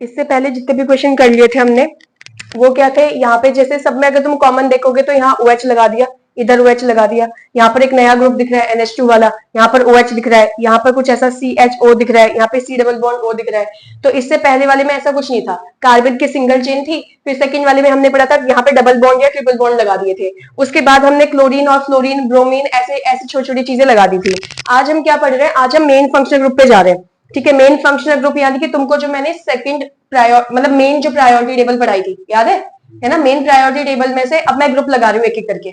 इससे पहले जितने भी क्वेश्चन कर लिए थे हमने वो क्या थे, यहाँ पे जैसे सब में अगर तुम कॉमन देखोगे तो यहाँ OH लगा दिया, इधर OH लगा दिया, यहाँ पर एक नया ग्रुप दिख रहा है NH2 वाला, यहाँ पर OH दिख रहा है, यहाँ पर कुछ ऐसा CHO दिख रहा है, यहाँ पे C डबल बॉन्ड O दिख रहा है। तो इससे पहले वाले में ऐसा कुछ नहीं था, कार्बन की सिंगल चेन थी। फिर सेकंड वाले में हमने पढ़ा था यहाँ पे डबल बॉन्ड या ट्रिपल बॉन्ड लगा दिए थे। उसके बाद हमने क्लोरीन और फ्लोरीन, ब्रोमीन, ऐसे ऐसी छोटी छोटी चीजें लगा दी थी। आज हम क्या पढ़ रहे हैं, आज हम मेन फंक्शनल ग्रुप पे जा रहे हैं। ठीक है, मेन फंक्शनल ग्रुप यानी कि तुमको जो मैंने सेकंड मतलब मेन जो प्रायोरिटी टेबल पढ़ाई थी, याद है ना, मेन प्रायोरिटी टेबल में से अब मैं ग्रुप लगा रही हूँ एक एक करके,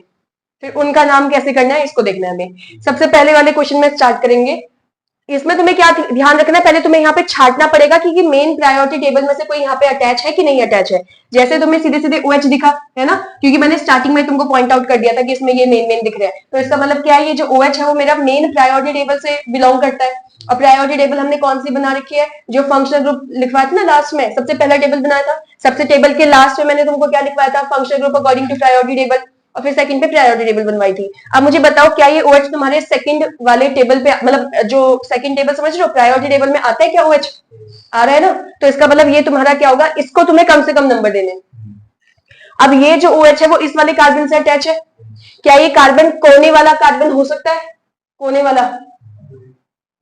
फिर उनका नाम कैसे करना है इसको देखना है हमें। सबसे पहले वाले क्वेश्चन में स्टार्ट करेंगे। इसमें तुम्हें क्या ध्यान रखना है, पहले तुम्हें यहाँ पे छांटना पड़ेगा कि मेन प्रायोरिटी टेबल में से कोई यहाँ पे अटैच है कि नहीं अटैच है। जैसे तुम्हें सीधे सीधे OH दिखा है ना, क्योंकि मैंने स्टार्टिंग में तुमको पॉइंट आउट कर दिया था कि इसमें ये मेन दिख रहा है, तो इसका मतलब क्या है, ये जो OH है वो मेरा मेन प्रायोरिटी टेबल से बिलोंग करता है। और प्रायोरिटी टेबल हमने कौन सी बना रखी है, जो फंक्शनल ग्रुप लिखवाया था ना लास्ट में, सबसे पहला टेबल बनाया था, सबसे टेबल के लास्ट में मैंने तुमको क्या लिखवाया था, functional group according to priority table, और फिर सेकंड पे प्रायोरिटी टेबल बनवाई थी। अब मुझे बताओ क्या ये OH तुम्हारे सेकंड वाले टेबल पे, मतलब जो सेकंड टेबल समझ रहे हो, प्रायोरिटी टेबल में आता है क्या OH, आ रहा है ना, तो इसका मतलब ये तुम्हारा क्या होगा, इसको तुम्हें कम से कम नंबर देने। अब ये जो OH है वो इस वाले कार्बन से अटैच है, क्या ये कार्बन कोने वाला कार्बन हो सकता है, कोने वाला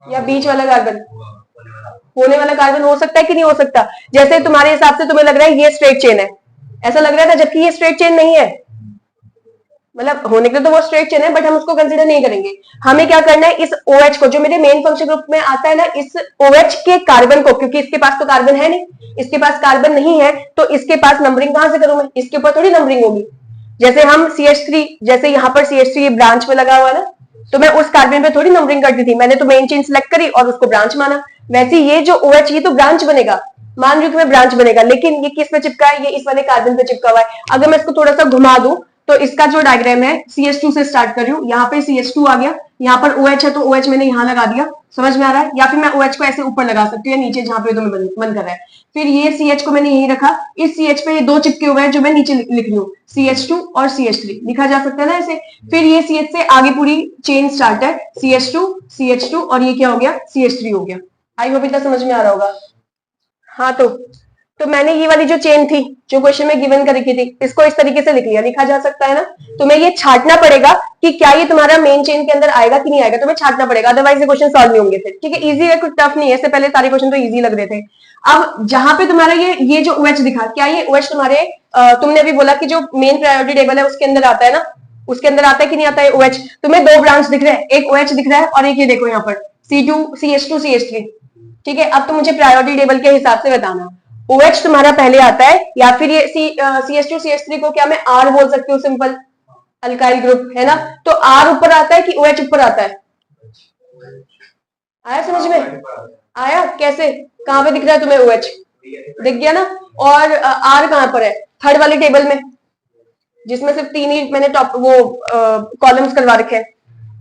या बीच वाला कार्बन, कोने वाला कार्बन हो सकता है कि नहीं हो सकता। जैसे तुम्हारे हिसाब से तुम्हें लग रहा है ये स्ट्रेट चेन है, ऐसा लग रहा था, जबकि ये स्ट्रेट चेन नहीं है, मतलब होने के लिए तो वो स्ट्रेट चेन है, बट हम उसको कंसीडर नहीं करेंगे। हमें क्या करना है, इस OH को जो मेरे मेन फंक्शन ग्रुप में आता है ना, इस OH के कार्बन को, क्योंकि इसके पास तो कार्बन है नहीं, इसके पास कार्बन नहीं है, तो इसके पास नंबरिंग कहां से करूं मैं, इसके ऊपर थोड़ी नंबरिंग होगी। जैसे हम CH3, जैसे यहाँ पर CH3 ब्रांच में लगा हुआ है ना, तो मैं उस कार्बन पे थोड़ी नंबरिंग करती थी, मैंने तो मेन चेन सिलेक्ट करी और उसको ब्रांच माना। वैसे ये जो OH ये तो ब्रांच बनेगा, मान रही हूँ तुम्हें ब्रांच बनेगा, लेकिन ये किस पे चिपका है, ये इस वाले कार्बन पे चिपका हुआ है। अगर मैं इसको थोड़ा सा घुमा दूं तो इसका जो डायग्राम है, CH2 से स्टार्ट कर रही हूँ, यहाँ पे CH2 आ गया, यहाँ पर OH है तो OH मैंने यहाँ लगा दिया, समझ में आ रहा है, या फिर मैं OH को ऐसे ऊपर लगा सकती हूँ या नीचे, जहां पे तुम्हें मन कर रहा है। फिर ये CH को मैंने यही रखा, इस CH पे ये दो चिपके हुए हैं जो मैं नीचे लिख लूं, CH2 और CH3 लिखा जा सकता है ना ऐसे। फिर ये CH से आगे पूरी चेन स्टार्ट है, CH2 और ये क्या हो गया, CH3 हो गया। आई होप इतना समझ में आ रहा होगा। हाँ, तो मैंने ये वाली जो चेन थी जो क्वेश्चन में गिवन कर रखी थी, इसको इस तरीके से लिख लिया, लिखा जा सकता है ना। तुम्हें ये छांटना पड़ेगा कि क्या ये तुम्हारा मेन चेन के अंदर आएगा कि नहीं आएगा, तुम्हें छांटना पड़ेगा, अदरवाइज ये क्वेश्चन सॉल्व नहीं होंगे फिर। ठीक है, इजी है, कुछ टफ नहीं है, इससे पहले सारे क्वेश्चन तो इजी लग रहे थे। अब जहां पे तुम्हारा ये जो OH दिखा, क्या ये OH तुम्हारे तुमने अभी बोला कि जो मेन प्रायोरिटी टेबल है उसके अंदर आता है ना, उसके अंदर आता है कि नहीं आता है OH। तुम्हें दो ब्रांच दिख रहे हैं, एक OH दिख रहा है और एक ये देखो यहाँ पर CH2 CH3। ठीक है, अब तो मुझे प्रायोरिटी टेबल के हिसाब से बताना, OH तुम्हारा पहले आता है या फिर ये CH2 CH3 को क्या मैं R बोल सकती हूँ, सिंपल अल्काइल ग्रुप है ना, तो R ऊपर आता है कि OH ऊपर आता है, आया समझ में, आया कैसे, कहां पे दिख रहा है तुम्हें OH, दिख गया ना। और R कहां पर है, थर्ड वाली टेबल में, जिसमें सिर्फ तीन ही मैंने टॉप वो कॉलम्स करवा रखे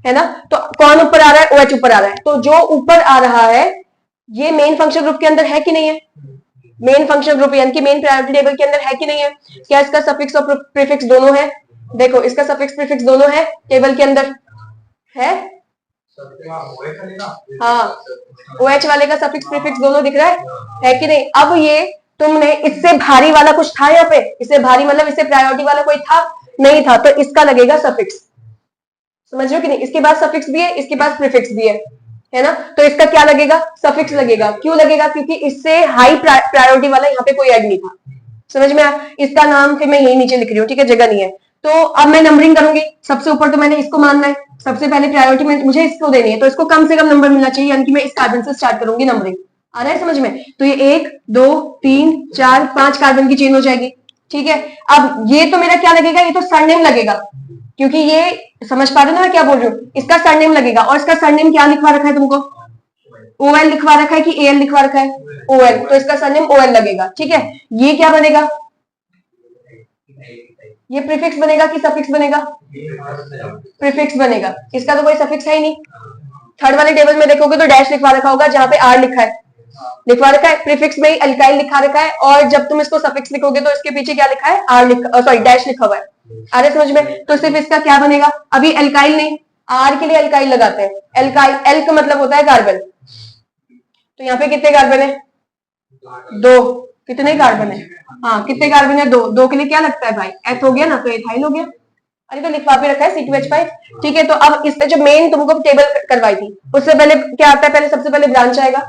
है ना। तो कौन ऊपर आ रहा है, OH ऊपर आ रहा है, तो जो ऊपर आ रहा है ये मेन फंक्शन ग्रुप के अंदर है कि नहीं है, मेन फंक्शन ग्रुप यानी कि मेन प्रायोरिटी टेबल के अंदर है कि नहीं है। क्या इसका सफिक्स और प्रीफिक्स दोनों है, देखो इसका सफिक्स प्रीफिक्स दोनों है टेबल के अंदर है, हाँ OH वाले का सफिक्स प्रीफिक्स दोनों दिख रहा है कि नहीं। अब ये तुमने इससे भारी वाला कुछ था यहाँ पे, इससे भारी मतलब इससे प्रायोरिटी वाला कोई था नहीं था, तो इसका लगेगा सफिक्स, समझ रहे हो कि नहीं, इसके बाद सफिक्स भी है, इसके बाद प्रीफिक्स भी है ना, तो इसका क्या लगेगा, सफिक्स लगेगा। क्यों लगेगा, क्योंकि इससे हाई प्रायोरिटी वाला यहाँ पे कोई ऐड नहीं था, समझ में आया। इसका नाम फिर मैं यही नीचे लिख रही हूँ, ठीक है, जगह नहीं है। तो अब मैं नंबरिंग करूंगी, सबसे ऊपर तो मैंने इसको मानना है, सबसे पहले प्रायोरिटी में मुझे इसको देनी है, तो इसको कम से कम नंबर मिलना चाहिए, यानी कि मैं इस कार्बन से स्टार्ट करूंगी नंबरिंग, आ रहा है समझ में। तो ये 1 2 3 4 5 कार्बन की चेन हो जाएगी, ठीक है। अब ये तो मेरा क्या लगेगा, ये तो सरनेम लगेगा, क्योंकि ये समझ पा रहे हो ना मैं क्या बोल रही हूँ, इसका सरनेम लगेगा। और इसका सरनेम क्या लिखवा रखा है तुमको, OL लिखवा रखा है कि AL लिखवा रखा है, OL, तो इसका सरनेम OL लगेगा, ठीक है। ये क्या बनेगा, ये प्रीफिक्स बनेगा कि सफिक्स बनेगा, प्रीफिक्स बनेगा, इसका तो कोई सफिक्स है ही नहीं। थर्ड वाले टेबल में देखोगे तो डैश लिखवा रखा होगा, जहां पे R लिखा है, लिखवा रखा है, प्रीफिक्स में ही अल्काइल लिखा रखा है, और जब तुम इसको सफिक्स लिखोगे तो इसके पीछे क्या लिखा है, सॉरी डैश लिखा हुआ है, आ रहा है समझ में। तो सिर्फ इसका क्या बनेगा, अभी अल्काइल नहीं, R के लिए अल्काइल लगाते हैं, अल्काइल, एल का मतलब होता है कार्बन, तो यहाँ पे कितने कार्बन है, 2, कितने कार्बन है? हाँ, कितने कार्बन है? दो। दो के लिए क्या लगता है भाई? एथ हो गया ना, तो एथाइल हो गया। अरे तो लिखवा भी रखा है C2H5। ठीक है, तो अब इस पे जो मेन तुमको टेबल करवाई थी, उससे पहले क्या आता है? पहले सबसे पहले ब्रांच आएगा,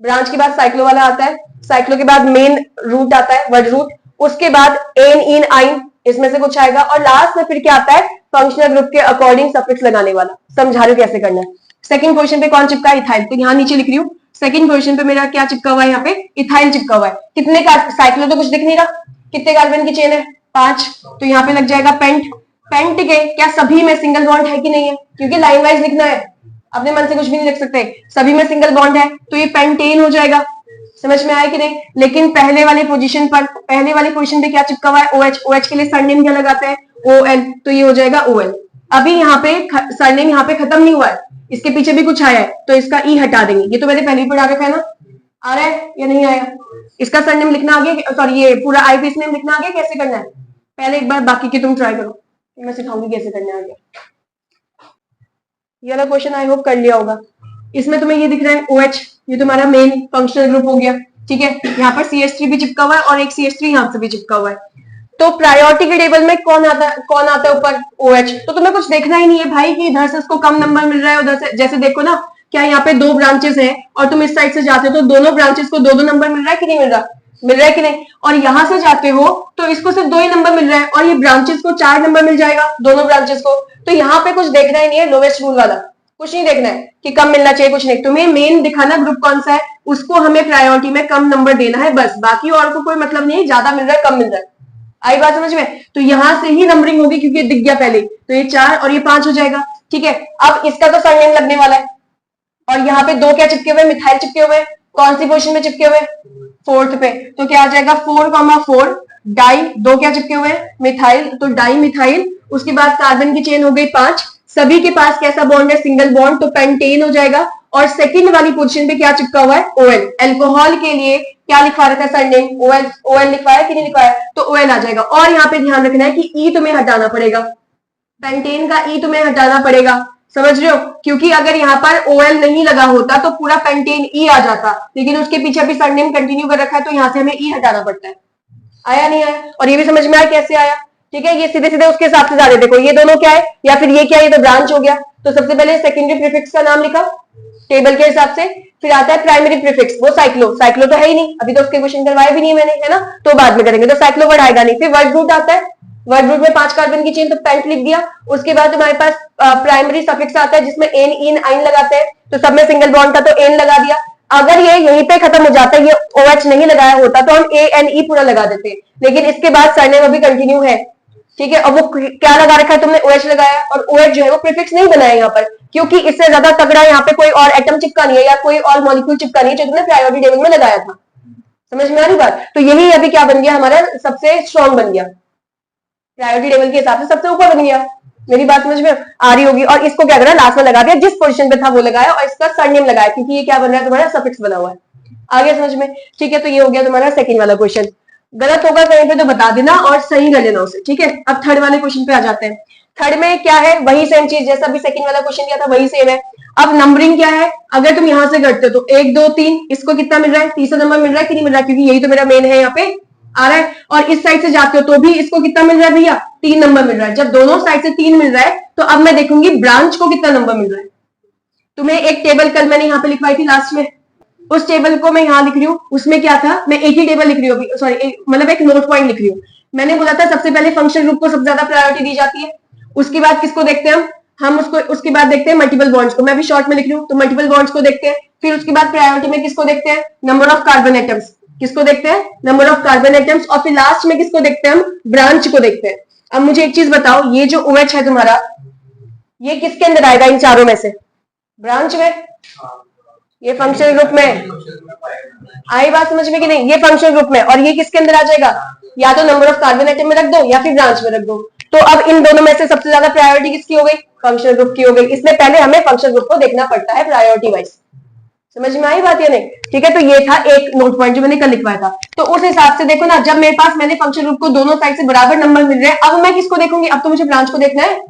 ब्रांच के बाद साइक्लो वाला आता है, साइक्लो के बाद मेन रूट आता है, वर्ड रूट, उसके बाद एन इन आइन, इसमें से कुछ आएगा, और लास्ट में फिर क्या आता है? फंक्शनल ग्रुप के अकॉर्डिंग सफिक्स लगाने वाला। समझा रही हूँ कैसे करना है। सेकंड पोजीशन पे कौन चिपका है? इथाइल। तो यहाँ नीचे लिख रही हूँ, सेकंड पोजीशन पे मेरा क्या चिपका हुआ है? यहाँ पे इथाइल चिपका हुआ है। कितने साइक्लो तो कुछ दिख नहीं रहा, कितने कार्बन की चेन है? 5। तो यहाँ पे लग जाएगा पेंट। पेंट के क्या सभी में सिंगल बॉन्ड है कि नहीं है? क्योंकि लाइन वाइज लिखना है, अपने मन से कुछ भी नहीं लिख सकते। सभी में सिंगल बॉन्ड है तो ये पेंटेन हो जाएगा। समझ में आया कि नहीं? लेकिन पहले वाली पोजीशन पे क्या चिपका हुआ है? OH। OH के लिए सरनेम क्या लगाते हैं? OL। तो ये हो जाएगा OL। अभी यहाँ पे सरनेम यहाँ पे खत्म नहीं हुआ है, इसके पीछे भी कुछ आया है, तो इसका ई हटा देंगे। ये तो मैंने पहले ही पढ़ा रखा है ना, आ रहा है या नहीं आया? इसका सरनेम लिखना आगे, सॉरी ये पूरा आईपीएस नेम लिखना आगे कैसे करना है? पहले एक बार बाकी की तुम ट्राई करो, मैं सिखाऊंगी कैसे करना है आगे। ये वाला क्वेश्चन आई होप कर लिया होगा। इसमें तुम्हें ये दिख रहा है OH, ये तुम्हारा मेन फंक्शनल ग्रुप हो गया। ठीक है, यहाँ पर CH3 भी चिपका हुआ है और एक CH3 यहाँ से भी चिपका हुआ है। तो प्रायोरिटी के टेबल में कौन आता है ऊपर? OH। तो तुम्हें कुछ देखना ही नहीं है भाई कि इधर से उसको कम नंबर मिल रहा है, उधर से। जैसे देखो ना, क्या यहाँ पे 2 ब्रांचेस हैं और तुम इस साइड से जाते हो तो दोनों ब्रांचेस को 2-2 नंबर मिल रहा है कि नहीं मिल रहा? मिल रहा है कि नहीं? और यहां से जाते हो तो इसको सिर्फ 2 ही नंबर मिल रहा है और ये ब्रांचेस को 4 नंबर मिल जाएगा, दोनों ब्रांचेस को। तो यहाँ पे कुछ देखना ही नहीं है, लोवेस्ट रूल वाला कुछ नहीं देखना है कि कम मिलना चाहिए, कुछ नहीं। तुम्हें मेन दिखाना ग्रुप कौन सा है, उसको हमें प्रायोरिटी में कम नंबर देना है बस। बाकी और को कोई मतलब नहीं है ज्यादा मिल रहा है कम मिल रहा है। आई बात समझ में? तो यहां से ही नंबरिंग होगी क्योंकि दिख गया पहले, तो ये 4 और ये 5 हो जाएगा। ठीक है, अब इसका तो सरनेम लगने वाला है और यहाँ पे 2 क्या चिपके हुए? मिथाइल चिपके हुए। कौन सी पोजीशन में चिपके हुए? 4th पे। तो क्या आ जाएगा? 4,4 डाई। 2 क्या चिपके हुए? मिथाइल, तो डाई मिथाइल। उसके बाद कार्बन की चेन हो गई 5। सभी के पास कैसा बॉन्ड है? सिंगल बॉन्ड, तो पेंटेन हो जाएगा। और सेकंड वाली पोजीशन पे क्या चिपका हुआ है? OL। अल्कोहल के लिए क्या लिखवा रखा है सरनेम? OL लिखवाया कि नहीं लिखवाया? तो OL आ जाएगा। और यहाँ पे ध्यान रखना है कि ई तुम्हें हटाना पड़ेगा, पेंटेन का ई तुम्हें हटाना पड़ेगा। समझ रहे हो? क्योंकि अगर यहाँ पर OL नहीं लगा होता तो पूरा पेंटेन ई आ जाता, लेकिन उसके पीछे भी सरनेम कंटिन्यू कर रखा है तो यहाँ से हमें ई हटाना पड़ता है। आया नहीं आया? और ये भी समझ में आया कैसे आया? ठीक है, ये सीधे सीधे उसके हिसाब से जा रहे। देखो ये दोनों क्या है या फिर ये क्या है? ये तो ब्रांच हो गया। तो सबसे पहले सेकेंडरी प्रीफिक्स का नाम लिखा टेबल के हिसाब से, फिर आता है प्राइमरी प्रीफिक्स, वो साइक्लो। साइक्लो तो है ही नहीं, अभी तो उसके क्वेश्चन करवाए भी नहीं मैंने, है ना, तो बाद में करेंगे, तो साइक्लो वर्ड आएगा नहीं। फिर वर्ड रूट आता है, वर्ड रूट में 5 कार्बन की चेन, तो पेंट लिख दिया। उसके बाद तुम्हारे पास प्राइमरी सफिक्स आता है जिसमें एन इन आइन लगाते हैं, तो सब में सिंगल बॉन्ड था तो एन लगा दिया। अगर ये यहीं पे खत्म हो जाता, ये OH नहीं लगाया होता तो हम ANE पूरा लगा देते, लेकिन इसके बाद सरनेम अभी कंटिन्यू है। ठीक है, अब वो क्या लगा रखा है तुमने? OH लगाया, और OH जो है वो प्रीफिक्स नहीं बनाया यहाँ पर, क्योंकि इससे ज्यादा तगड़ा यहाँ पे कोई और एटम चिपका नहीं है या कोई और मॉलिक्यूल चिपका नहीं है जो तुमने प्रायोरिटी टेबल में लगाया था। समझ में आ रही बात? तो यही अभी क्या बन गया हमारा? सबसे स्ट्रॉन्ग बन गया, प्रायोरिटी टेबल के हिसाब से सबसे ऊपर बन गया। मेरी बात समझ में आ रही होगी। और इसको क्या करा? लास्ट में लगा दिया, जिस पोजीशन पे था वो लगाया और इसका सरनेम लगाया, क्योंकि ये क्या बन रहा है तुम्हारा? सफिक्स बना हुआ है। आगे समझ में? ठीक है, तो ये हो गया तुम्हारा सेकंड वाला क्वेश्चन। गलत होगा कहीं पे तो बता देना और सही कर लेना उसे। ठीक है, अब थर्ड वाले क्वेश्चन पे आ जाते हैं। थर्ड में क्या है? वही सेम चीज जैसा भी सेकंड वाला क्वेश्चन दिया था, वही सेम है। अब नंबरिंग क्या है? अगर तुम यहां से करते हो तो 1 2 3, इसको कितना मिल रहा है? तीसरा नंबर मिल रहा है कि नहीं मिल रहा है? क्योंकि यही तो मेरा मेन है, यहाँ पे आ रहा है। और इस साइड से जाते हो तो भी इसको कितना मिल रहा है भैया? 3 नंबर मिल रहा है। जब दोनों साइड से 3 मिल रहा है तो अब मैं देखूंगी ब्रांच को कितना नंबर मिल रहा है। तुम्हें एक टेबल कल मैंने यहाँ पे लिखवाई थी लास्ट में, उस टेबल को मैं यहाँ लिख रही हूँ। उसमें क्या था? मैं एक ही टेबल लिख रही हूँ, सॉरी मतलब एक नोट पॉइंट लिख रही हूँ। मैंने बोला था सबसे पहले फंक्शन ग्रुप को सबसे ज्यादा प्रायोरिटी दी जाती है, उसके बाद किसको देखते हैं हम उसको, उसके बाद देखते हैं मल्टीपल बॉन्ड्स को। मैं भी शॉर्ट में लिख रही हूँ, तो मल्टीपल बॉन्ड्स को देखते हैं। फिर उसके बाद प्रायोरिटी में किसको देखते हैं? Number of carbon atoms. किसको देखते हैं? Number of carbon atoms. और फिर लास्ट में किसको देखते हैं हम? ब्रांच को देखते हैं। अब मुझे एक चीज बताओ, ये जो OH है तुम्हारा, ये किसके अंदर आएगा इन चारों में से? ब्रांच में। ये फंक्शनल ग्रुप में। आई बात समझ में कि नहीं? ये फंक्शनल ग्रुप में। और ये किसके अंदर आ जाएगा? या तो नंबर ऑफ कार्बन एटम में रख दो या फिर ब्रांच में रख दो। तो अब इन दोनों में से सबसे ज्यादा प्रायोरिटी किसकी हो गई? फंक्शनल ग्रुप की हो गई। इसलिए पहले हमें फंक्शनल ग्रुप को देखना पड़ता है प्रायोरिटी वाइज। समझ में आई बात या नहीं? ठीक है, तो ये था एक नोट पॉइंट जो मैंने कल लिखवाया था। तो उस हिसाब से देखो ना, जब मेरे पास मैंने फंक्शनल ग्रुप को दोनों साइड से बराबर नंबर मिल रहे हैं, अब मैं किसको देखूंगी? अब तो मुझे ब्रांच को देखना है,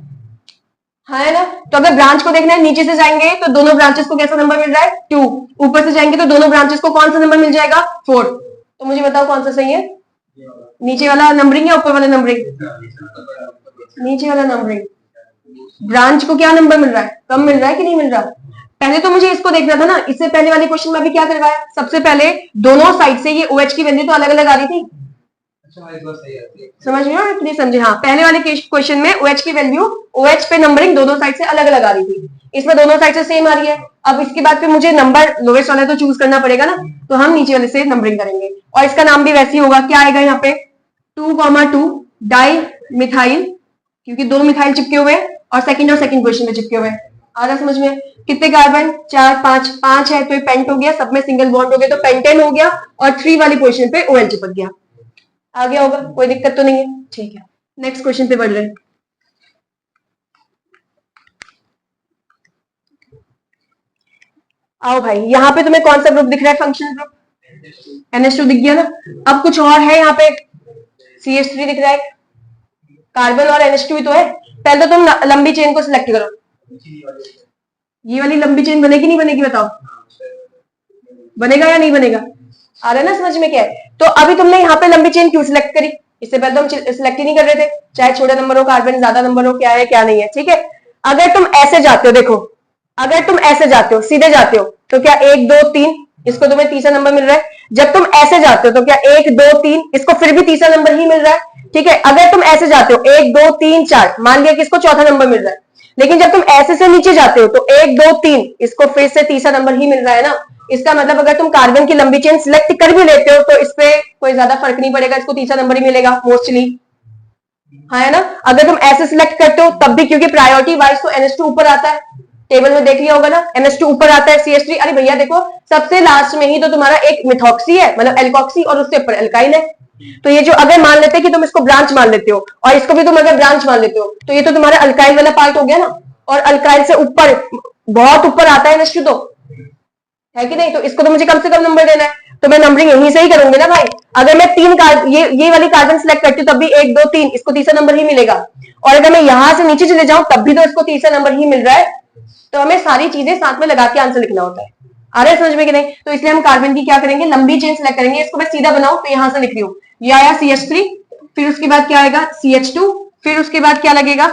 हाँ है ना? तो अगर ब्रांच को देखना है, नीचे से जाएंगे तो दोनों ब्रांचेस को कैसा नंबर मिल रहा है? 2। ऊपर से जाएंगे तो दोनों ब्रांचेस को कौन सा नंबर मिल जाएगा? 4। तो मुझे बताओ कौन सा सही है, नीचे वाला नंबरिंग या ऊपर वाला नंबरिंग, नीचे वाला नंबरिंग। ब्रांच को क्या नंबर मिल रहा है, कम मिल रहा है कि नहीं मिल रहा। पहले तो मुझे इसको देखना था ना, इससे पहले वाले क्वेश्चन में भी क्या करवाया, सबसे पहले दोनों साइड से ये OH की वैल्यू तो अलग अलग आ रही थी, समझ रहे हो नहीं समझे, हाँ पहले वाले क्वेश्चन में OH की वैल्यू, OH पे नंबरिंग दोनों साइड से अलग अलग आ रही थी, इसमें दोनों साइड से सेम आ रही है। अब इसके बाद फिर मुझे नंबर लोवेस्ट वाला तो चूज करना पड़ेगा ना, तो हम नीचे वाले से नंबरिंग करेंगे और इसका नाम भी वैसे ही होगा, क्या आएगा यहाँ पे 2,2 डाई मिथाइल, क्योंकि 2 मिथाइल चिपके हुए और सेकंड पोजीशन में चिपके हुए। आ रहा समझ में, कितने कार्बन 4 5 है तो ये पेंट हो गया, सब में सिंगल बॉन्ड हो गया तो पेंटेन हो गया और 3 वाली पोजीशन पे OL चिपक गया। आ गया होगा, कोई दिक्कत तो नहीं है, ठीक है। नेक्स्ट क्वेश्चन पे बढ़ रहे हैं। आओ भाई, यहाँ पे तुम्हें कौन सा ग्रुप दिख रहा है, फंक्शनल ग्रुप NH2 दिख गया ना। अब कुछ और है यहाँ पे, CH3 दिख रहा है, कार्बन और NH2 ही तो है। पहले तो तुम लंबी चेन को सिलेक्ट करो, ये वाली लंबी चेन बनेगी नहीं बनेगी बताओ, बनेगा या नहीं बनेगा, आ रहा है ना समझ में क्या है। तो अभी तुमने यहाँ पे लंबी चेन क्यों सिलेक्ट करी, इससे पहले तो हम सिलेक्ट ही नहीं कर रहे थे, चाहे छोटे नंबर हो कार्बन ज्यादा नंबर हो, क्या है क्या नहीं है, ठीक है। अगर तुम ऐसे जाते हो, देखो अगर तुम ऐसे जाते हो, सीधे जाते हो तो क्या 1 2 3 इसको तुम्हें तीसरा नंबर मिल रहा है। जब तुम ऐसे जाते हो तो क्या 1 2 3 इसको फिर भी तीसरा नंबर ही मिल रहा है, ठीक है। अगर तुम ऐसे जाते हो 1 2 3 4, मान लिया कि इसको चौथा नंबर मिल रहा है, लेकिन जब तुम ऐसे से नीचे जाते हो तो 1 2 3 इसको फिर से तीसरा नंबर ही मिल रहा है ना। इसका मतलब अगर तुम कार्बन की लंबी चेन सिलेक्ट कर भी लेते हो तो इस पे कोई ज्यादा फर्क नहीं पड़ेगा, इसको तीसरा नंबर ही मिलेगा मोस्टली, हाँ है ना। अगर तुम ऐसे सिलेक्ट करते हो तब भी, क्योंकि प्रायोरिटी वाइज तो NH2 ऊपर आता है, टेबल में देख लिया होगा ना, NH2 ऊपर आता है, CH3 अरे भैया देखो सबसे लास्ट में ही तो तुम्हारा एक मिथॉक्सी है, मतलब एल्कोक्सी, और उससे ऊपर एल्काइल है। तो ये जो अगर मान लेते कि तुम इसको ब्रांच मान लेते हो और इसको भी तुम अगर ब्रांच मान लेते हो तो ये तो तुम्हारा अल्काइल वाला पार्ट हो गया ना, और अल्काइल से ऊपर बहुत ऊपर आता है NH2 तो, है कि नहीं। तो इसको तो मुझे कम से कम नंबर देना है, तो मैं नंबरिंग यहीं से ही करूंगी ना भाई। अगर मैं 3 ये वाली कार्बन सिलेक्ट करती हूँ तब भी 1 2 3 इसको तीसरा नंबर ही मिलेगा, और अगर मैं यहां से नीचे चले जाऊं तब भी तो इसको तीसरा नंबर ही मिल रहा है। तो हमें सारी चीजें साथ में लगा के आंसर लिखना होता है, आ रहा है समझ में कि नहीं। तो इसलिए हम कार्बन की क्या करेंगे, लंबी चेन सिलेक्ट करेंगे। इसको मैं सीधा बनाऊं तो यहां से लिख रही हूँ, ये आया CH3, फिर उसके बाद क्या आएगा CH2, फिर उसके बाद क्या लगेगा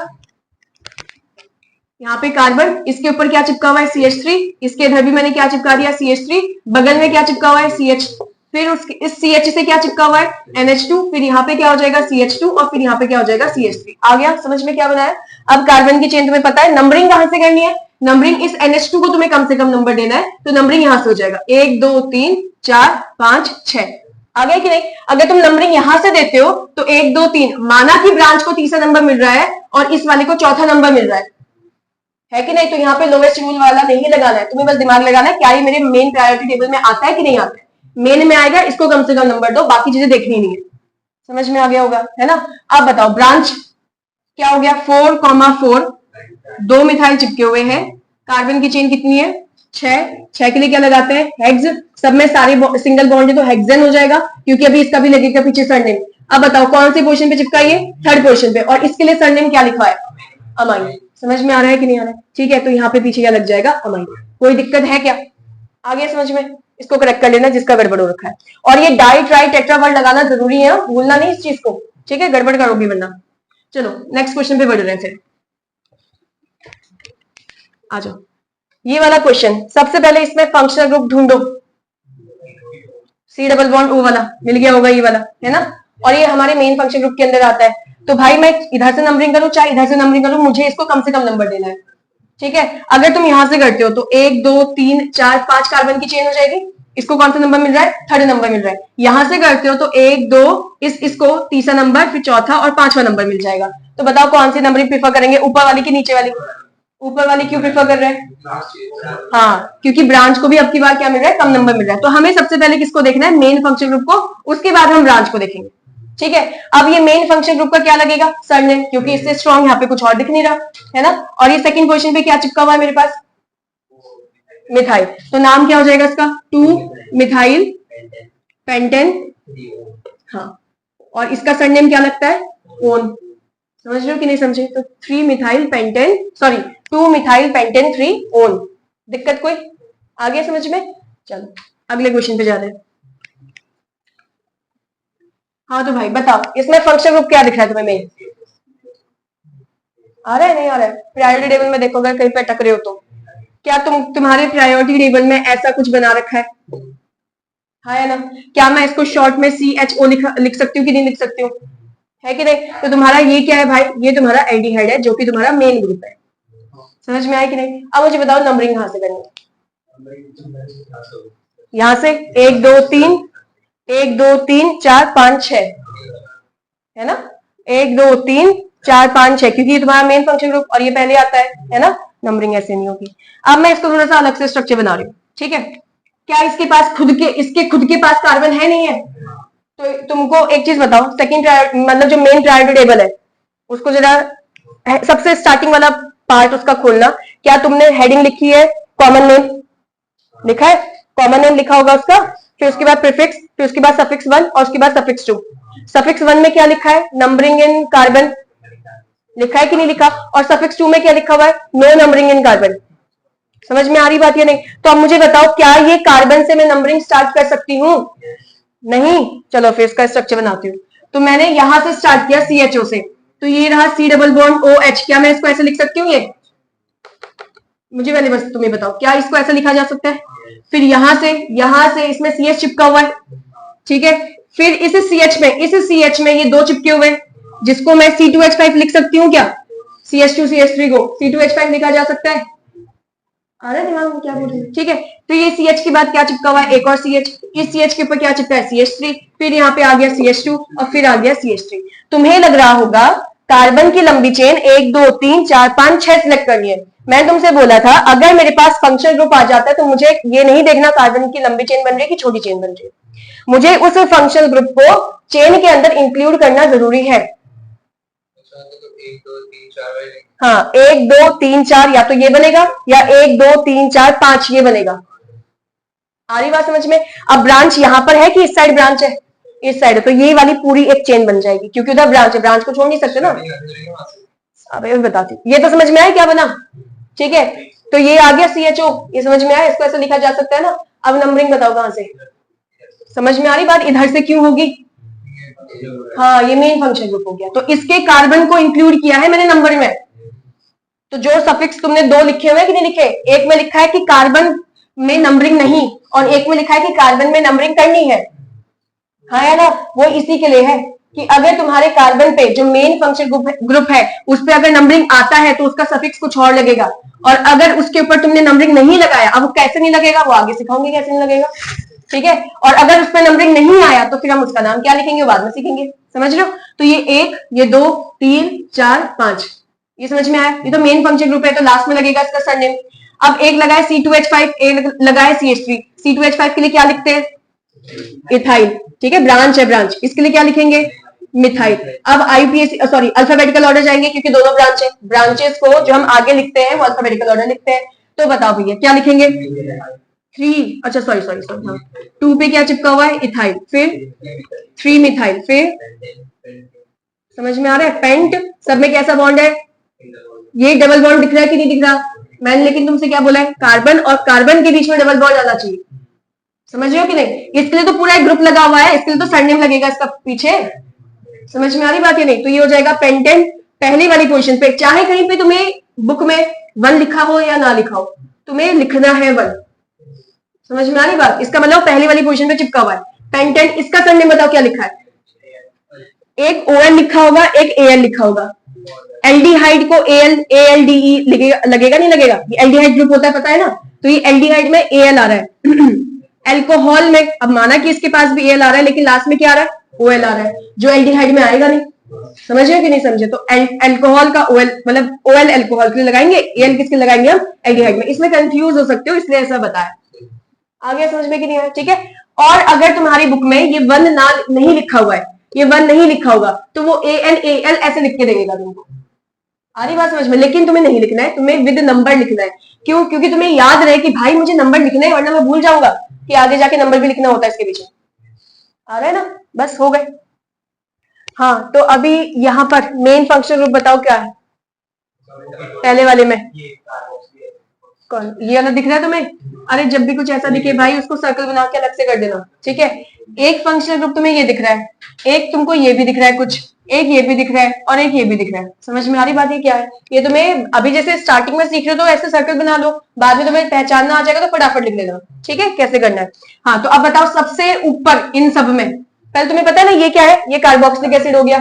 यहाँ पे कार्बन, इसके ऊपर क्या चिपका हुआ है CH3, इसके इधर भी मैंने क्या चिपका दिया CH3, बगल में क्या चिपका हुआ है CH, फिर उसके इस CH से क्या चिपका हुआ है NH2, फिर यहाँ पे क्या हो जाएगा CH2 और फिर यहाँ पे क्या हो जाएगा CH3। आ गया समझ में क्या बनाया। अब कार्बन की चेन तुम्हें पता है, नंबरिंग कहां से करनी है, नंबरिंग इस NH2 को तुम्हें कम से कम नंबर देना है, तो नंबरिंग यहां से हो जाएगा 1 2 3 4 5 6। आ गया कि नहीं। अगर तुम नंबरिंग यहां से देते हो तो 1 2 3 माना कि ब्रांच को तीसरा नंबर मिल रहा है और इस वाले को चौथा नंबर मिल रहा है कि नहीं। तो यहाँ पे लोवेस्ट रूल वाला नहीं लगाना है, तुम्हें बस दिमाग लगाना है क्या ये मेरे मेन प्रायोरिटी टेबल में आता है कि नहीं आता है। मेन में आएगा इसको कम से कम नंबर दो, बाकी चीजें देखनी नहीं है। समझ में आ गया होगा, है ना। अब बताओ ब्रांच क्या हो गया 4,4, 2 मिथाइल चिपके हुए हैं, कार्बन की चेन कितनी है 6 के लिए क्या लगाते हैं हेक्स, सब में सारे सिंगल बॉन्ड है तो हेक्सेन हो जाएगा, क्योंकि अभी इसका भी लगेगा पीछे सरनेम। अब बताओ कौन सी पोजीशन पे चिपका है, 3rd पोजीशन पे, और इसके लिए सरनेम क्या लिखा है अमाइन। समझ में आ रहा है कि नहीं आ रहा है, ठीक है। तो यहाँ पे पीछे क्या लग जाएगा अमाइन, कोई दिक्कत है क्या, आ गया समझ में। इसको करेक्ट कर लेना जिसका गड़बड़ हो रखा है, और ये डाई ट्राई टेट्रा वर्ड लगाना जरूरी है, भूलना नहीं इस चीज को, ठीक है, गड़बड़ करोगी वरना। चलो नेक्स्ट क्वेश्चन पे बढ़ रहे हैं फिर, आ जाओ। ये वाला क्वेश्चन सबसे पहले इसमें फंक्शनल ग्रुप ढूंढो, C डबल बॉन्ड O वाला मिल गया होगा, ये वाला है ना, और ये हमारे मेन फंक्शन ग्रुप के अंदर आता है। तो भाई मैं इधर से नंबरिंग करूं चाहे इधर से नंबरिंग करूं, मुझे इसको कम से कम नंबर देना है, ठीक है। अगर तुम यहां से करते हो तो 1 2 3 4 5 कार्बन की चेन हो जाएगी, इसको कौन सा नंबर मिल रहा है 3rd नंबर मिल रहा है। यहां से करते हो तो 1 2 इसको तीसरा नंबर, फिर चौथा और 5वां नंबर मिल जाएगा। तो बताओ कौन सी नंबरिंग प्रीफर करेंगे, ऊपर वाली की नीचे वाली। ऊपर वाली क्यों प्रीफर कर रहे हैं, हाँ क्योंकि ब्रांच को भी अब की बार क्या मिल रहा है कम नंबर मिल रहा है। तो हमें सबसे पहले किसको देखना है मेन फंक्शन ग्रुप को, उसके बाद हम ब्रांच को देखेंगे, ठीक है। अब ये मेन फंक्शन ग्रुप का क्या लगेगा सरनेम, क्योंकि इससे स्ट्रॉन्ग यहाँ पे कुछ और दिख नहीं रहा है ना। और ये सेकंड क्वेश्चन पे क्या चिपका हुआ है मेरे पास मिथाइल, तो नाम क्या हो जाएगा इसका 2 मिथाइल पेंटेन, हाँ, और इसका सरनेम क्या लगता है ओन। समझ रहे हो कि नहीं समझे, तो 3 methyl pentane, sorry 2 methyl pentane 3 own. दिक्कत कोई, आ गया समझ में। चलो अगले क्वेश्चन पे जा रहे हैं। हाँ तो भाई बताओ इसमें फंक्शन ग्रुप क्या दिख रहा है तुम्हें? मेन आ रहा है नहीं आ रहा है? प्रायोरिटी टेबल में देखो अगर कहीं पे अटक रहे हो तो क्या तुम्हारे प्रायोरिटी टेबल में ऐसा कुछ बना रखा है? हाँ है ना? क्या मैं इसको शॉर्ट में CHO लिख सकती हूँ कि नहीं लिख सकती हूँ? है कि नहीं? तो तुम्हारा ये क्या है भाई? ये तुम्हारा एल्डिहाइड है जो कि तुम्हारा मेन ग्रुप है। समझ में आया कि नहीं? अब मुझे बताओ नंबरिंग कहां से करनी है? यहां से 1 2 3 1 2 3 4 5 6 है ना? 1 2 3 4 5 6 क्योंकि ये तुम्हारा मेन फंक्शन ग्रुप और ये पहले आता है ना? नंबरिंग ऐसे नहीं होगी। अब मैं इसको थोड़ा सा अलग से स्ट्रक्चर बना रही हूँ, ठीक है? क्या इसके खुद के पास कार्बन है नहीं है? तो तुमको एक चीज बताओ, सेकंड मतलब जो मेन प्रायोरिटी टेबल है उसको जरा सबसे स्टार्टिंग वाला पार्ट उसका खोलना। क्या तुमने हेडिंग लिखी है? कॉमन नेम लिखा है? कॉमन नेम लिखा होगा उसका, फिर उसके बाद प्रीफिक्स, फिर उसके बाद सफिक्स 1 और उसके बाद सफिक्स 2। सफिक्स 1 में क्या लिखा है? नंबरिंग इन कार्बन लिखा है कि नहीं लिखा? और सफिक्स 2 में क्या लिखा हुआ है? नो नंबरिंग इन कार्बन। समझ में आ रही बात या नहीं? तो अब मुझे बताओ क्या ये कार्बन से मैं नंबरिंग स्टार्ट कर सकती हूँ? नहीं। चलो फिर इसका स्ट्रक्चर बनाती हूँ। तो मैंने यहां से स्टार्ट किया CHO से, तो ये रहा C डबल बॉन्ड OH। क्या मैं इसको ऐसे लिख सकती हूँ? ये मुझे पहले बस तुम्हें बताओ क्या इसको ऐसा लिखा जा सकता है? फिर यहां से इसमें CH चिपका हुआ है, ठीक है? फिर इस CH में ये दो चिपके हुए हैं जिसको मैं C2H5 लिख सकती हूँ क्या? CH2 CH3 को C2H5 लिखा जा सकता है? आ रहा है दिमाग में क्या बोल रही है? ठीक है। तो ये CH के बाद क्या चिपका हुआ है? एक और CH। इस CH के ऊपर क्या चिपका है? CH3। फिर यहाँ पे आ गया CH2 और फिर आ गया CH3। तुम्हें लग रहा होगा कार्बन की लंबी चेन 1 2 3 4 5 6 सिलेक्ट करनी है। मैंने तुमसे बोला था अगर मेरे पास फंक्शनल ग्रुप आ जाता है तो मुझे ये नहीं देखना कार्बन की लंबी चेन बन रही है कि छोटी चेन बन रही है, मुझे उस फंक्शनल ग्रुप को चेन के अंदर इंक्लूड करना जरूरी है। हाँ 1 2 3 4 या तो ये बनेगा या 1 2 3 4 5 ये बनेगा। आ रही बात समझ में? अब ब्रांच यहां पर है कि इस साइड ब्रांच है? इस साइड है, तो ये वाली पूरी एक चेन बन जाएगी क्योंकि उधर ब्रांच है, ब्रांच को छोड़ नहीं सकते ना। अब ये बताती, ये तो समझ में आया क्या बना? ठीक है। तो ये आ गया CHO, ये समझ में आया? इसको ऐसे लिखा जा सकता है ना? अब नंबरिंग बताओ कहां से? समझ में आ रही बात? इधर से क्यों होगी? हाँ ये मेन फंक्शन ग्रुप हो गया, तो इसके कार्बन को इंक्लूड किया है मैंने नंबर में। तो जो सफिक्स तुमने दो लिखे हुए कि नहीं लिखे? एक में लिखा है कि कार्बन में नंबरिंग नहीं और एक में लिखा है कि कार्बन में नंबरिंग करनी है। हाँ है ना? वो इसी के लिए है कि अगर तुम्हारे कार्बन पे जो मेन फंक्शन ग्रुप है उस पर अगर नंबरिंग आता है तो उसका सफिक्स कुछ और लगेगा, और अगर उसके ऊपर तुमने नंबरिंग नहीं लगाया, अब कैसे नहीं लगेगा वो आगे सिखाऊंगी कैसे नहीं लगेगा, ठीक है? और अगर उस पर नंबरिंग नहीं आया तो फिर हम उसका नाम क्या लिखेंगे बाद में सीखेंगे। समझ लो? तो ये 1 ये 2 3 4 5 ये समझ में आया? ये तो मेन फंक्शन ग्रुप है तो लास्ट में लगेगा इसका सरनेम। अब एक लगा है C2H5, एक लगा है CH3। C2H5 के लिए क्या लिखते हैं? इथाइल, ठीक है? ब्रांच है ब्रांच, इसके लिए क्या लिखेंगे? मिथाइल। अब IUPAC सॉरी अल्फाबेटिकल ऑर्डर जाएंगे क्योंकि दोनों ब्रांच है, ब्रांचेस को जो हम आगे लिखते हैं वो अल्फाबेटिकल ऑर्डर लिखते हैं। तो बताओ भैया क्या लिखेंगे? 3 अच्छा सॉरी सॉरी सॉरी हाँ 2 पे क्या चिपका हुआ है? इथाइल। फिर 3 मिथाइल। फिर समझ में आ रहा है? पेंट। सब में कैसा बॉन्ड है? ये डबल बॉन्ड दिख रहा है कि नहीं दिख रहा? मैंने लेकिन तुमसे क्या बोला है? कार्बन और कार्बन के बीच में डबल बॉन्ड आना चाहिए। समझ रहे हो कि नहीं? इसके लिए तो पूरा एक ग्रुप लगा हुआ है, इसके लिए तो सरनेम लगेगा इसका पीछे। समझ में आ रही बात या नहीं? तो ये हो जाएगा पेंटेन पहली वाली पोजीशन पे, चाहे कहीं पे तुम्हें बुक में 1 लिखा हो या ना लिखा हो, तुम्हें लिखना है 1। समझ में आ रही बात? इसका मतलब पहली वाली पोजीशन पे चिपका हुआ है पेंटेन। इसका सरनेम बताओ क्या लिखा है? एक ON लिखा होगा, एक AL लिखा होगा। एल्डिहाइड को ALDE लगेगा नहीं लगेगा? ये एल्डिहाइड ग्रुप होता है पता है ना? तो ये एल्डिहाइड में AL आ रहा है। एल्कोहल में अब माना कि इसके पास भी AL आ रहा है लेकिन लास्ट में क्या आ रहा है? OL आ रहा है, जो एल्डिहाइड में आएगा नहीं। समझ रहे हो कि नहीं समझे? तो एल्कोहल का OL मतलब OL एल्कोहल के लिए लगाएंगे, AL किसके लगाएंगे हम? एल्डिहाइड में। इसमें कंफ्यूज हो सकते हो इसलिए ऐसा बताया। आ गया समझ में कि नहीं आया? ठीक है। और अगर तुम्हारी बुक में ये 1 ना नहीं लिखा हुआ है, ये 1 नहीं लिखा होगा तो वो ANAL ऐसे लिख के देगा तुमको। आ रही बात समझ में? लेकिन तुम्हें नहीं लिखना है, तुम्हें विद नंबर लिखना है। क्यों? क्योंकि तुम्हें याद रहे कि भाई मुझे नंबर लिखना है वरना मैं भूल जाऊंगा कि आगे जाके नंबर भी लिखना होता है इसके पीछे। आ रहा है ना? बस हो गए। हाँ तो अभी यहां पर मेन फंक्शन ग्रुप बताओ क्या है? पहले वाले में कौन? ये वाला दिख रहा है तुम्हें? अरे जब भी कुछ ऐसा दिखे भाई उसको सर्कल बना के अलग से कर देना, ठीक है। एक फंक्शनल ग्रुप तुम्हें ये दिख रहा है, एक तुमको ये भी दिख रहा है कुछ, एक ये भी दिख रहा है और एक ये भी दिख रहा है। समझ में आ रही बात ये क्या है? ये तुम्हें अभी जैसे स्टार्टिंग में सीख रहे हो तो ऐसे सर्कल बना लो, बाद में तुम्हें पहचानना आ जाएगा तो फटाफट लिख लेना, ठीक है कैसे करना है। हाँ तो अब बताओ सबसे ऊपर इन सब में, पहले तुम्हें पता है ना ये क्या है, ये कार्बोक्सिलिक एसिड हो गया,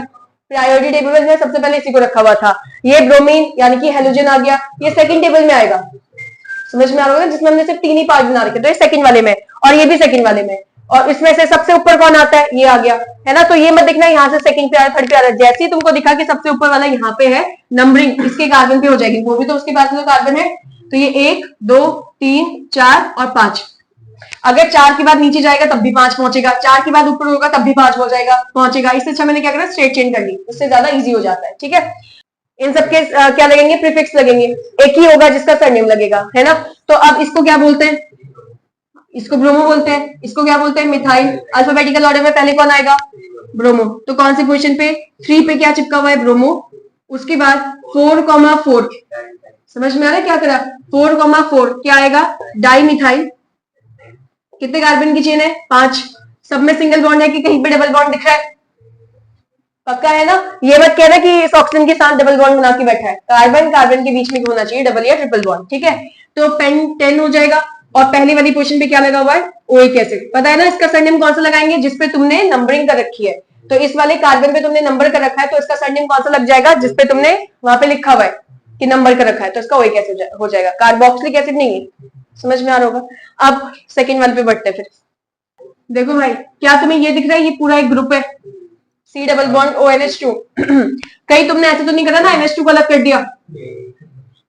प्रायोरिटी टेबल में सबसे पहले इसी को रखा हुआ था। ये ब्रोमीन यानी कि हेलोजन आ गया, ये सेकंड टेबल में आएगा। समझ में आ रहा होगा, जिसमें हमने सिर्फ 3 ही पार्ट बना रखे, तो ये सेकंड वाले में और ये भी सेकंड वाले में। और इसमें से सबसे ऊपर कौन आता है, ये आ गया, है ना। तो ये मत देखना यहाँ से सेकंड पे आ रहा, थर्ड पे आ रहा, जैसे ही तुमको दिखा कि सबसे ऊपर वाला यहाँ पे है, नंबरिंग इसके कार्बन पे हो जाएगी, वो भी तो उसके पास में कार्बन है। तो ये 1 2 3 4 और 5, अगर 4 के बाद नीचे जाएगा तब भी 5 पहुंचेगा, 4 के बाद ऊपर होगा तब भी 5 हो जाएगा पहुंचेगा। इससे अच्छा मैंने क्या करा, स्ट्रेट चेन कर ली, उससे ज्यादा इजी हो जाता है, ठीक है। इन सबके क्या लगेंगे, प्रीफिक्स लगेंगे, एक ही होगा जिसका सरनेम लगेगा, है ना। तो अब इसको क्या बोलते हैं, इसको ब्रोमो बोलते हैं, इसको क्या बोलते हैं, मिथाइल। अल्फाबेटिकल ऑर्डर में पहले कौन आएगा, ब्रोमो। तो कौन सी पोजीशन पे, 3 पे क्या चिपका हुआ है, ब्रोमो। उसके बाद 4,4, समझ में आ रहा है क्या करा, 4,4 क्या आएगा, डाई मिथाइल। कितने कार्बन की चेन है, 5। सब में सिंगल बॉन्ड है कि कहीं पे डबल बॉन्ड दिख रहा है, पक्का है ना। ये मत कहना कि इस ऑक्सीजन के साथ डबल बॉन्ड बना के बैठा है, कार्बन कार्बन के बीच में होना चाहिए डबल या ट्रिपल बॉन्ड, ठीक है। तो पेंटेन हो जाएगा। और पहली वाली पोजीशन पे क्या लगा हुआ है, ओइक एसिड। पता है ना इसका सरनेम कौन सा लगाएंगे, जिसपे तुमने नंबरिंग कर रखी है। तो इस वाले कार्बन पे तुमने नंबर कर रखा है, तो इसका सरनेम कौन सा लग जाएगा, जिसपे तुमने वहां पे लिखा हुआ है कि नंबर कर रखा है, तो इसका ओइक एसिड हो जाएगा, कार्बोक्सिलिक एसिड नहीं है। समझ में आ रहा होगा। अब सेकेंड वाले पे बढ़ते हैं फिर। देखो भाई क्या तुम्हें ये दिख रहा है, ये पूरा एक ग्रुप है, C डबल बॉन्ड ONH2। कहीं तुमने ऐसे तो नहीं करा ना, NH2 को अलग कर दिया।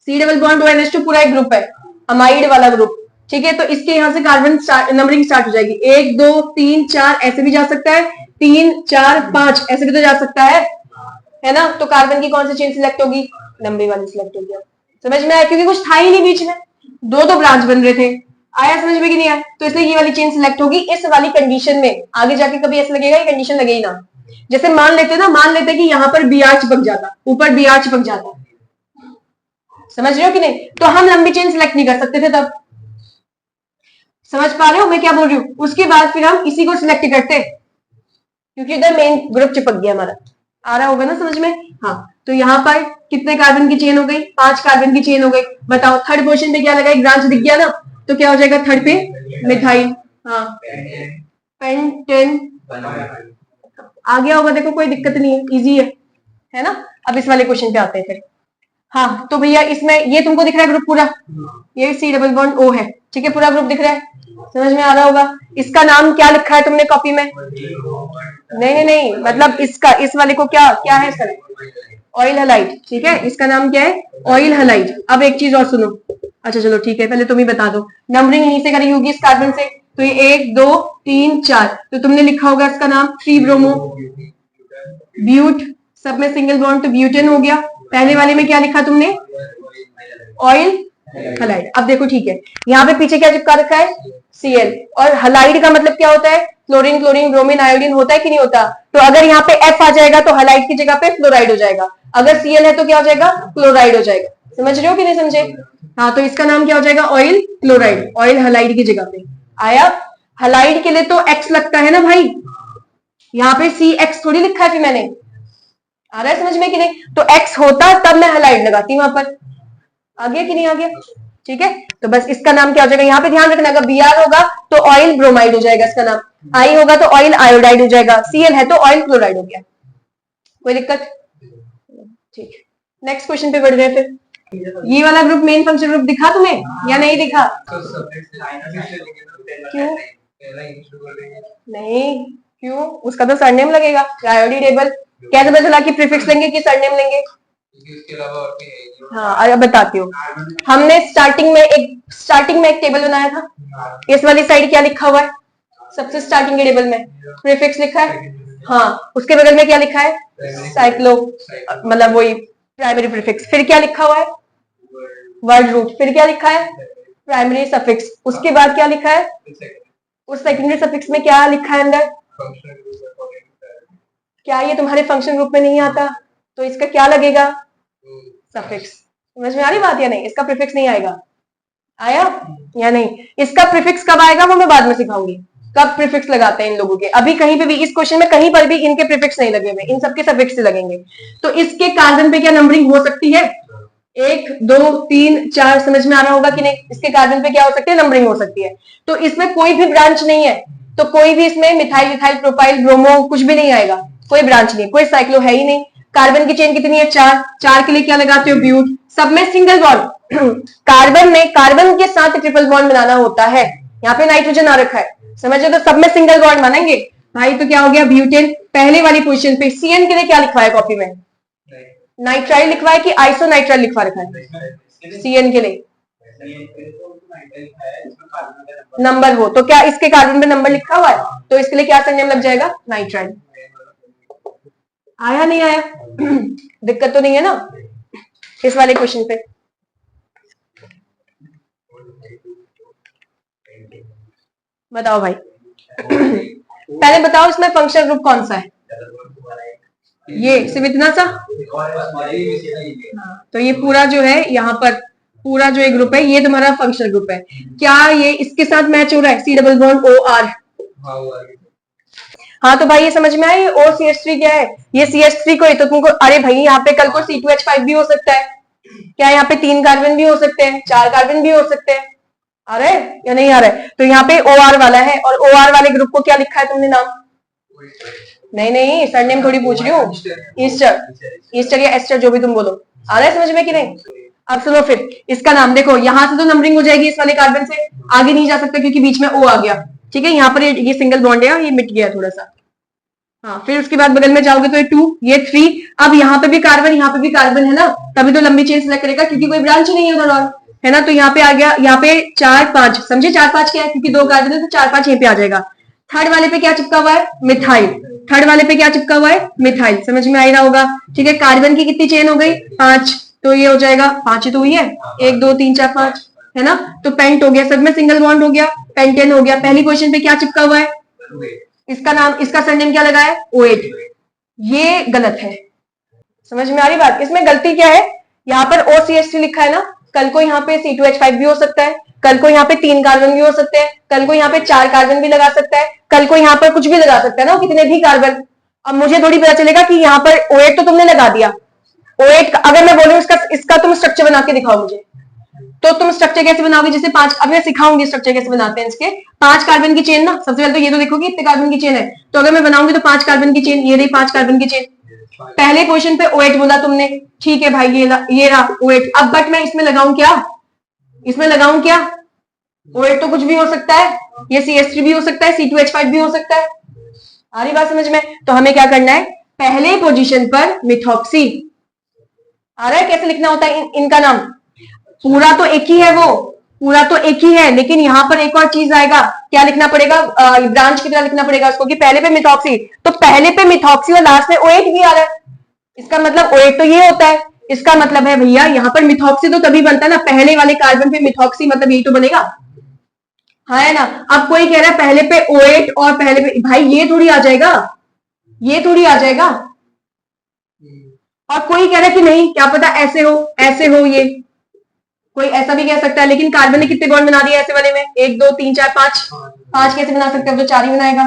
C डबल बॉन्ड ONH2 पूरा एक ग्रुप है, अमाइड वाला ग्रुप, ठीक है। तो इसके यहाँ से कार्बन नंबरिंग स्टार्ट हो जाएगी, 1 2 3 4 ऐसे भी जा सकता है, 3 4 5 ऐसे भी तो जा सकता है ना। तो कार्बन की कौन सी चेन सिलेक्ट होगी, लंबी वाली सिलेक्ट होगी। समझ में आया, क्योंकि कुछ था ही नहीं बीच में, दो ब्रांच बन रहे थे। आया समझ में कि नहीं आया, तो इसलिए ये वाली चेन सिलेक्ट होगी इस वाली कंडीशन में। आगे जाके कभी ऐसा लगेगा ये कंडीशन लगेगी ना। जैसे मान लेते ना, मान लेते कि यहाँ पर BR चिपक जाता, ऊपर BR चिपक जाता, समझ रहे हो कि नहीं, तो हम लंबी चेन सिलेक्ट नहीं कर सकते थे तब। समझ पा रहे हो मैं क्या बोल रही हूँ। उसके बाद फिर हम इसी को सिलेक्ट करते, क्योंकि इधर मेन ग्रुप चिपक गया हमारा। आ रहा होगा ना समझ में। हाँ तो यहाँ पर कितने कार्बन की चेन हो गई, 5 कार्बन की चेन हो गई। बताओ थर्ड पोजीशन पे क्या लगा, एक ब्रांच दिख गया ना, तो क्या हो जाएगा थर्ड पे, मिथाइल। हाँ पेंटेन आ गया होगा, देखो कोई दिक्कत नहीं है, इजी है ना। अब इस वाले क्वेश्चन पे आते हैं फिर। हाँ तो भैया इसमें ये तुमको दिख रहा है ग्रुप पूरा, ये C डबल बॉन्ड O है, ठीक है, पूरा ग्रुप दिख रहा है, समझ में आ रहा होगा। इसका नाम क्या लिखा है तुमने कॉपी में, नहीं मतलब इसका, इस वाले को क्या क्या है इसका, ऑयल हलाइड, ठीक है, इसका नाम क्या है, ऑयल हलाइड। अब एक चीज और सुनो, अच्छा चलो ठीक है, पहले तुम ही बता दो, नंबरिंग यहीं से करी होगी इस कार्बन से, तो ये 1 2 3 4, तो तुमने लिखा होगा इसका नाम 3 ब्रोमो ब्यूट, सब में सिंगल बॉन्ड तो ब्यूटेन हो गया। पहले वाले में क्या लिखा तुमने, ऑयल हलाइड। अब देखो ठीक है, यहाँ पे पीछे क्या चिपका रखा है, Cl, और हलाइड का मतलब क्या होता है, क्लोरीन क्लोरीन ब्रोमीन आयोडीन होता है कि नहीं होता। तो अगर यहाँ पे F आ जाएगा तो हलाइड की जगह पे फ्लोराइड हो जाएगा, अगर Cl है तो क्या हो जाएगा, क्लोराइड हो जाएगा। समझ रहे हो कि नहीं समझे। हाँ तो इसका नाम क्या हो जाएगा, ऑयल क्लोराइड, ऑयल हलाइड की जगह पे आया। हलाइड के लिए तो X लगता है ना भाई, यहाँ पे CX थोड़ी लिखा है फिर मैंने, आ रहा है समझ में कि नहीं। तो X होता तब मैं हलाइड लगाती वहां पर, आ गया कि नहीं आ गया, ठीक है। तो बस इसका नाम क्या हो जाएगा, यहाँ पे ध्यान रखना, अगर Br होगा तो ऑयल ब्रोमाइड हो जाएगा इसका नाम, I होगा तो ऑयल आयोडाइड हो जाएगा, Cl है तो ऑयल क्लोराइड हो गया। कोई दिक्कत, ठीक। नेक्स्ट क्वेश्चन पे बढ़ रहे हैं फिर। ये वाला ग्रुप मेन फंक्शन ग्रुप दिखा तुम्हें या नहीं दिखा, क्यों नहीं, क्यों, उसका तो सरनेम लगेगा, प्रायोरिटी टेबल। कैसे पता चला कि प्रीफिक्स लेंगे कि सरनेम लेंगे, हाँ अरे बताती हूँ। हमने स्टार्टिंग में एक टेबल बनाया था, इस वाली साइड क्या लिखा हुआ है, सबसे स्टार्टिंग के टेबल में प्रीफिक्स लिखा है, हाँ उसके बगल में क्या लिखा है, साइक्लो, मतलब वही प्राइमरी प्रीफिक्स। फिर क्या लिखा हुआ है, वर्ड रूट। फिर क्या लिखा है, प्राइमरी सफिक्स। उसके बाद क्या लिखा है, उस सेकेंडरी सफिक्स में क्या लिखा है अंदर, क्या ये तुम्हारे फंक्शन ग्रुप में नहीं आता, तो इसका क्या लगेगा, सफिक्स। समझ में आ रही बात या नहीं, इसका प्रीफिक्स नहीं आएगा, आया या नहीं? इसका प्रीफिक्स कब आएगा वो मैं बाद में सिखाऊंगी, कब प्रीफिक्स लगाते हैं इन लोगों के। अभी कहीं पे भी इस क्वेश्चन में कहीं पर भी इनके प्रीफिक्स नहीं लगे हुए, इन सबके सफिक्स से लगेंगे। तो इसके कार्बन पे क्या नंबरिंग हो सकती है? 1 2 3 4, समझ में आ रहा होगा कि नहीं? इसके कार्बन पे क्या हो सकती है? नंबरिंग हो सकती है। तो इसमें कोई भी ब्रांच नहीं है, तो कोई भी इसमें मिथाइल मिथाइल प्रोपाइल ब्रोमो कुछ भी नहीं आएगा, कोई ब्रांच नहीं, कोई साइक्लो है ही नहीं। कार्बन की चेन कितनी है? 4, 4 के लिए क्या लगाते हो? ब्यूट। सब में सिंगल बॉन्ड कार्बन में कार्बन के साथ ट्रिपल बॉन्ड बनाना होता है, यहाँ पे नाइट्रोजन आ रखा है, समझे? तो सब में सिंगल बॉन्ड मानेंगे भाई। तो क्या हो गया? ब्यूटेन। पहले वाली पोजीशन पे सीएन के लिए क्या लिखवा है कॉपी में? नाइट्राइल लिखवा है कि आइसोनाइट्राइल लिखवा रखा है? सीएन के लिए नंबर हो तो क्या इसके कार्बन में नंबर लिखा हुआ है? तो इसके लिए क्या सरनेम लग जाएगा? नाइट्राइल। आया नहीं आया? दिक्कत तो नहीं है ना इस वाले क्वेश्चन पे? बताओ भाई। पहले बताओ इसमें फंक्शनल ग्रुप कौन सा है? ये सिर्फ इतना सा? तो ये पूरा जो है यहाँ पर पूरा जो एक ग्रुप है ये तुम्हारा फंक्शनल ग्रुप है। क्या ये इसके साथ मैच हो रहा है? C double bond O R. हाँ तो भाई ये समझ में आया? ओ सी एच थ्री क्या है? ये सी एच थ्री को तो तुमको, अरे भाई यहाँ पे कल को C2H5 भी हो सकता है क्या? यहाँ पे 3 कार्बन भी हो सकते हैं, 4 कार्बन भी हो सकते हैं। आ रहा है या नहीं आ रहा है? तो यहाँ पे ओ आर वाला है, और ओ आर वाले ग्रुप को क्या लिखा है तुमने नाम? नहीं नहीं, सरनेम थोड़ी पूछ रही हूँ। ईस्टर, ईस्टर या एस्टर जो भी तुम बोलो। आ रहा है समझ में कि नहीं? अब सुनो फिर इसका नाम देखो, यहां से तो नंबरिंग हो जाएगी इस वाले कार्बन से, आगे नहीं जा सकता क्योंकि बीच में ओ आ गया। ठीक है, यहाँ पर ये सिंगल बॉन्ड है, ये मिट गया थोड़ा सा। हाँ, फिर उसके बाद बगल में जाओगे तो ये 2, ये 3। अब यहाँ पे भी कार्बन, यहाँ पे भी कार्बन है ना, तभी तो लंबी चेन सेलेक्ट करेगा क्योंकि कोई ब्रांच नहीं है उधर और, है ना? तो यहाँ पे आ गया, यहाँ पे 4 5, समझे? 4 5 क्या है? क्योंकि 2 कार्बन है तो 4 5 यहीं पे आ जाएगा। थर्ड वाले पे क्या चिपका हुआ है? मिथाइल। थर्ड वाले पे क्या चिपका हुआ है? मिथाइल। समझ में आ ही रहा होगा। ठीक है, कार्बन की कितनी चेन हो गई? 5, तो ये हो जाएगा 5 ही तो हुई है, 1 2 3 4 5, है ना? तो पेंट हो गया, सब में सिंगल बॉन्ड हो गया, पेंटेन हो गया। पहली पोजीशन पे क्या चिपका हुआ है? इसका नाम, इसका सरनेम क्या लगा है? O8। ये गलत है, समझ में आ रही बात? इसमें गलती क्या है? यहाँ पर OCH3 लिखा है ना, कल को यहाँ पे C2H5 भी हो सकता है, कल को यहाँ पे 3 कार्बन भी हो सकते हैं, कल को यहाँ पे 4 कार्बन भी लगा सकता है, कल को यहाँ पर कुछ भी लगा सकता है ना, कितने भी कार्बन। अब मुझे थोड़ी पता चलेगा कि यहाँ पर O8 तो तुमने लगा दिया। O8 अगर मैं बोलूँ इसका तुम स्ट्रक्चर बना के दिखाओ मुझे, तो तुम स्ट्रक्चर कैसे बनाओगे? जैसे 5, अब मैं सिखाऊंगी स्ट्रक्चर कैसे बनाते हैं इसके। 5 कार्बन की चेन ना, सबसे पहले तो ये तो देखोगे इतने कार्बन की चेन है, तो अगर मैं बनाऊंगी तो 5 कार्बन की चेन, ये रही 5 कार्बन की चेन। पहले पोजीशन पे O8 बोला तुमने, ठीक है भाई, ये रहा O8। अब बट मैं इसमें लगाऊं क्या? इसमें लगाऊं क्या? O8 तो कुछ भी हो सकता है, ये CH3 भी हो सकता है, C2H5 भी हो सकता है। आ रही बात समझ में? तो हमें क्या करना है? पहले पोजीशन पर मिथॉक्सी। आ रहा है कैसे लिखना होता है इनका नाम? पूरा तो एक ही है, वो पूरा तो एक ही है, लेकिन यहाँ पर एक और चीज आएगा। क्या लिखना पड़ेगा? ब्रांच की तरह लिखना पड़ेगा उसको, कि पहले पे मिथॉक्सी, तो पहले पे मिथॉक्सी और लास्ट में O8 भी आ रहा है। इसका मतलब O8 तो ये होता है, इसका मतलब है भैया यहाँ पर मिथॉक्सी तो तभी बनता है ना, पहले वाले कार्बन पे मिथॉक्सी, मतलब यही तो बनेगा, है ना? अब कोई कह रहा है पहले पे O8 और पहले पे, भाई ये थोड़ी आ जाएगा, ये थोड़ी आ जाएगा। और कोई कह रहा है कि नहीं, क्या पता ऐसे हो, ऐसे हो, ये कोई ऐसा भी कह सकता है। लेकिन कार्बन ने कितने बॉन्ड बना दिए ऐसे वाले में? 1 2 3 4 5, 5 कैसे बना सकते हैं? तो 4 ही बनाएगा।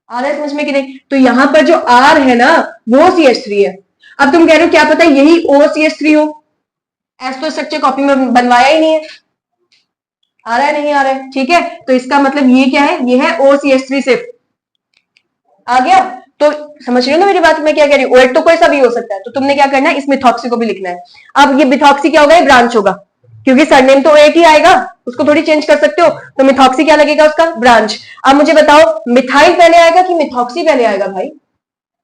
आ रहा है समझ में कि नहीं? तो यहाँ पर जो R है ना, वो CH3 है। अब तुम कह रहे हो क्या पता यही OCH3 हो, ऐसा तो स्ट्रक्चर कॉपी में बनवाया ही नहीं है। आ रहा है नहीं आ रहा है? ठीक है, तो इसका मतलब ये क्या है? ये है OCH3 सिर्फ। आ गया? तो समझ रहे हो ना मेरी बात? मैं क्या कह रही हूँ? O8 तो कोई सा भी हो सकता है, तो तुमने क्या करना है? इस मिथॉक्सी को भी लिखना है। अब ये मिथॉक्सी क्या होगा? ये ब्रांच होगा, क्योंकि सरनेम तो O8 ही आएगा, उसको थोड़ी चेंज कर सकते हो। तो मिथॉक्सी क्या लगेगा उसका? ब्रांच। अब मुझे बताओ मिथाइल पहले आएगा कि मिथॉक्सी पहले आएगा भाई?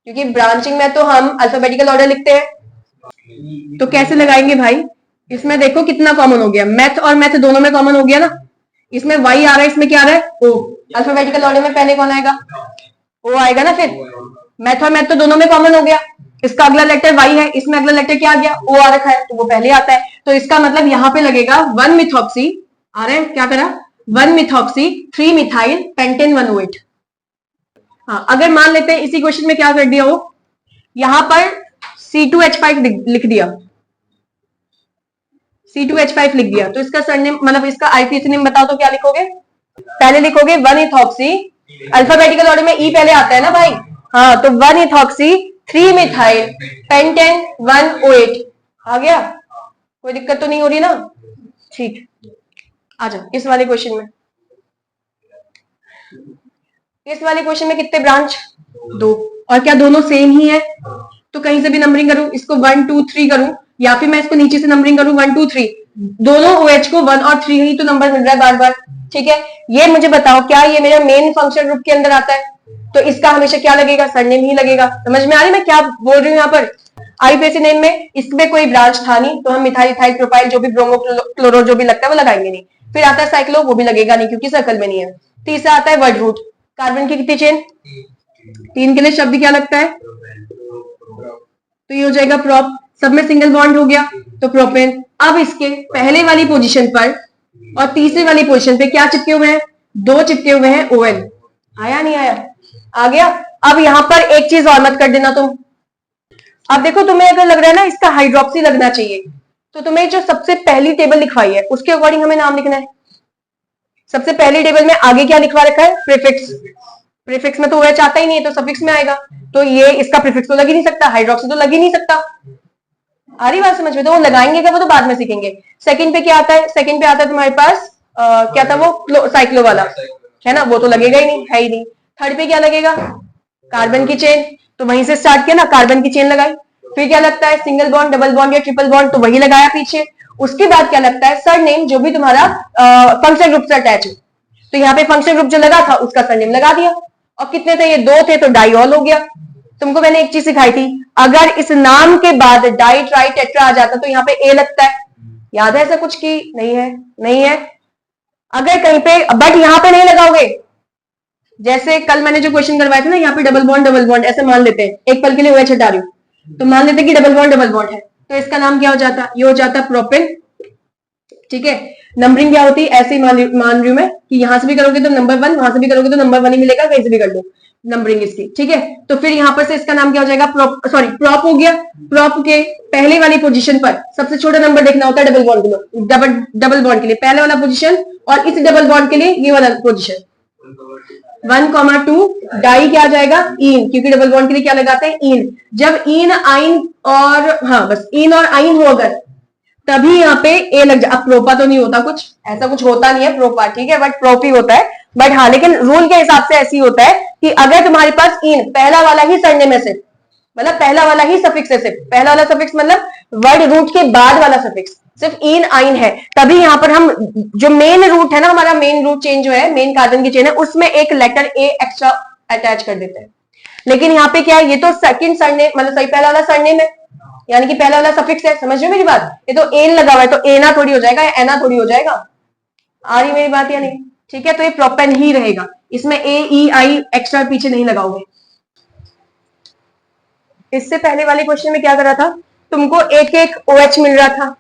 क्योंकि ब्रांचिंग में तो हम अल्फाबेटिकल ऑर्डर लिखते हैं। तो कैसे लगाएंगे भाई? इसमें देखो कितना कॉमन हो गया, मैथ और मैथ दोनों में कॉमन हो गया ना। इसमें Y आ रहा है, इसमें क्या आ रहा है? O। अल्फाबेटिकल ऑर्डर में पहले कौन आएगा? O आएगा ना। फिर मैथ और मैथ तो दोनों में कॉमन हो गया, इसका अगला लेटर Y है, इसमें अगला लेटर क्या आ गया? O आ रखा है, तो वो पहले आता है। तो इसका मतलब यहाँ पे लगेगा 1 मिथॉक्सी। आ रहा है? क्या करा? 1 मिथॉक्सी 3 मिथाइल पेंटेन 1O8। हाँ, अगर मान लेते हैं इसी क्वेश्चन में क्या कर दिया हो, यहां पर C2H5 लिख दिया, C2H5 लिख दिया, तो इसका सरनेम मतलब इसका आईपीएसी नेम बताओ तो क्या लिखोगे? पहले लिखोगे 1-इथॉक्सी, अल्फाबेटिकल ऑर्डर में ई पहले आता है ना भाई, हाँ, तो 1-इथॉक्सी 3-मिथाइल पेंटेन 1-OH आ गया, कोई दिक्कत तो नहीं हो रही ना? ठीक, आ जाओ इस वाले क्वेश्चन में। इस वाले क्वेश्चन में कितने ब्रांच? 2, और क्या दोनों सेम ही है? तो कहीं से भी नंबरिंग करूं, इसको 1 2 3 करूं, या फिर मैं इसको नीचे से नंबरिंग करूं 1 2 3, दोनों OH को 1 और 3 ही तो नंबर मिल रहा है बार बार, ठीक है। ये मुझे बताओ क्या ये मेरा मेन फंक्शन ग्रुप के अंदर आता है? तो इसका हमेशा क्या लगेगा? सरनेम ही लगेगा। समझ में आ रही मैं क्या बोल रही हूँ यहाँ पर? आईपीएसी नेम में इसमें कोई ब्रांच था नहीं, तो हम मिथाइल इथाइल प्रोपाइल जो भी ब्रोमो क्लोरो जो भी लगता है वो लगाएंगे नहीं। फिर आता है साइक्लो, वो भी लगेगा नहीं क्योंकि सर्कल में नहीं है। तीसरा आता है वर्ड रूट, कार्बन की कितनी चेन? 3 के लिए शब्द क्या लगता है? तो ये हो जाएगा प्रोप, सब में सिंगल बॉन्ड हो गया तो प्रोपेन। अब इसके पहले वाली पोजीशन पर और तीसरी वाली पोजीशन पे क्या चिपके हुए हैं? 2 चिपके हुए हैं OL। आया नहीं आया? आ गया। अब यहां पर एक चीज और मत कर देना तुम। अब देखो तुम्हें अगर लग रहा है ना इसका हाइड्रोक्सी लगना चाहिए, तो तुम्हें जो सबसे पहली टेबल लिखवाई है उसके अकॉर्डिंग हमें नाम लिखना है। सबसे पहली टेबल में आगे क्या लिखवा रखा है? प्रीफिक्स। प्रीफिक्स में तो OH आता ही नहीं है, तो सफिक्स में आएगा, तो ये इसका प्रीफिक्स तो लग ही नहीं सकता, हाइड्रोक्सी तो लग ही नहीं सकता। आ रही बात समझ में? तो वो लगाएंगे क्या, वो तो बाद में सीखेंगे। सेकंड पे क्या आता है? सेकंड पे आता है तुम्हारे पास क्या था वो? साइक्लो वाला है ना, वो तो लगेगा ही नहीं, है ही नहीं। थर्ड पे क्या लगेगा? कार्बन की चेन, तो वहीं से स्टार्ट किया ना, कार्बन की चेन लगाई। फिर क्या लगता है? सिंगल बॉन्ड, डबल बॉन्ड या ट्रिपल बॉन्ड, तो वही लगाया पीछे। उसके बाद क्या लगता है? सरनेम, जो भी तुम्हारा फंक्शन ग्रुप से अटैच है, तो यहाँ पे फंक्शन ग्रुप जो लगा था उसका सरनेम लगा दिया। और कितने थे? ये 2 थे, तो डाइऑल हो गया। तुमको मैंने एक चीज सिखाई थी, अगर इस नाम के बाद डाई ट्राई टेट्रा आ जाता तो यहाँ पे ए लगता है, याद है ऐसा कुछ की नहीं है? नहीं है। अगर कहीं पे, बट यहाँ पे नहीं लगाओगे। जैसे कल मैंने जो क्वेश्चन करवाए थे ना, यहाँ पे डबल बॉन्ड ऐसे मान लेते हैं, एक पल के लिए OH हटा रही हूँ, तो मान लेते हैं कि डबल बॉन्ड है, तो इसका नाम क्या हो जाता? ये हो जाता प्रोपेन, ठीक है। नंबरिंग क्या होती है? ऐसे ही मान रही हूं मैं कि यहां से भी करोगे तो नंबर 1, वहां से भी करोगे तो नंबर 1 ही मिलेगा, कहीं से भी कर लो नंबरिंग इसकी, ठीक है। तो फिर यहां पर से इसका नाम क्या हो जाएगा? प्रॉप हो गया। प्रॉप के पहले वाली पोजीशन पर सबसे छोटा नंबर देखना होता है डबल बॉन्ड के लिए, डबल बॉन्ड के लिए पहले वाला पोजीशन, और इस डबल बॉन्ड के लिए ये वाला पोजीशन 1,2। डाई क्या आ जाएगा? इन, क्योंकि डबल बॉन्ड के लिए क्या लगाते हैं? इन। जब इन आइन और हाँ बस इन और आइन हो अगर, तभी यहाँ पे ए लग जाए। अब प्रोपा तो नहीं होता, कुछ ऐसा कुछ होता नहीं है प्रोपा, ठीक है, बट प्रोप ही होता है। बट हाँ, लेकिन रूल के हिसाब से ऐसी होता है कि अगर तुम्हारे पास इन पहला वाला ही सरनेम है सिर्फ, मतलब पहला वाला ही सफिक्स है सिर्फ, पहला वाला सफिक्स मतलब वर्ड रूट के बाद वाला सफिक्स सिर्फ इन आइन है, तभी यहाँ पर हम जो मेन रूट है ना, हमारा मेन रूट चेन जो है, मेन कार्बन की चेन है, उसमें एक लेटर ए एक्स्ट्रा अटैच कर देते हैं। लेकिन यहाँ पे क्या है? ये तो सेकंड सरनेम, मतलब सही पहला वाला सरनेम है, यानी कि पहला वाला सफिक्स है। समझ रहे हो मेरी बात? ये तो एन लगा हुआ है, तो एना थोड़ी हो जाएगा, एना थोड़ी हो जाएगा। आ रही मेरी बात या नहीं? ठीक है, तो ये प्रोपेन ही रहेगा, इसमें ए ई आई एक्स्ट्रा पीछे नहीं लगाओगे। इससे पहले वाले क्वेश्चन में क्या करा था? तुमको एक एक OH मिल रहा था,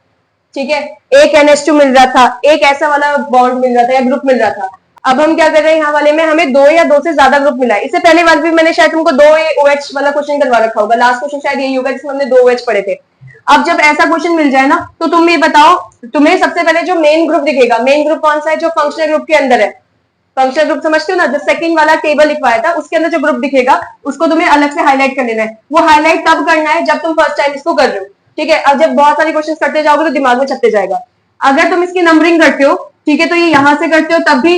ठीक है, एक NH2 मिल रहा था, एक ऐसा वाला बॉन्ड मिल रहा था या ग्रुप मिल रहा था। अब हम क्या कर रहे हैं, यहाँ वाले में हमें 2 या 2 से ज्यादा ग्रुप मिला है। इससे पहले बार भी मैंने शायद तुमको 2 OH वाला क्वेश्चन करवा रखा होगा, लास्ट क्वेश्चन शायद यही होगा जिसमें हमने 2 OH पढ़े थे। अब जब ऐसा क्वेश्चन मिल जाए ना, तो तुम ये बताओ, तुम्हें सबसे पहले जो मेन ग्रुप दिखेगा, मेन ग्रुप कौन सा है? जो फंक्शनल ग्रुप के अंदर है। फंक्शनल ग्रुप समझते हो ना, जो सेकंड वाला टेबल लिखवाया था उसके अंदर जो ग्रुप दिखेगा उसको तुम्हें अलग से हाईलाइट कर लेना है। वो हाईलाइट तब करना है जब तुम फर्स्ट टाइम इसको कर रहे हो, ठीक है। अब जब बहुत सारे क्वेश्चन करते जाओगे तो दिमाग में छपते जाएगा। अगर तुम इसकी नंबरिंग करते हो, ठीक है, तो ये यहां से करते हो तब भी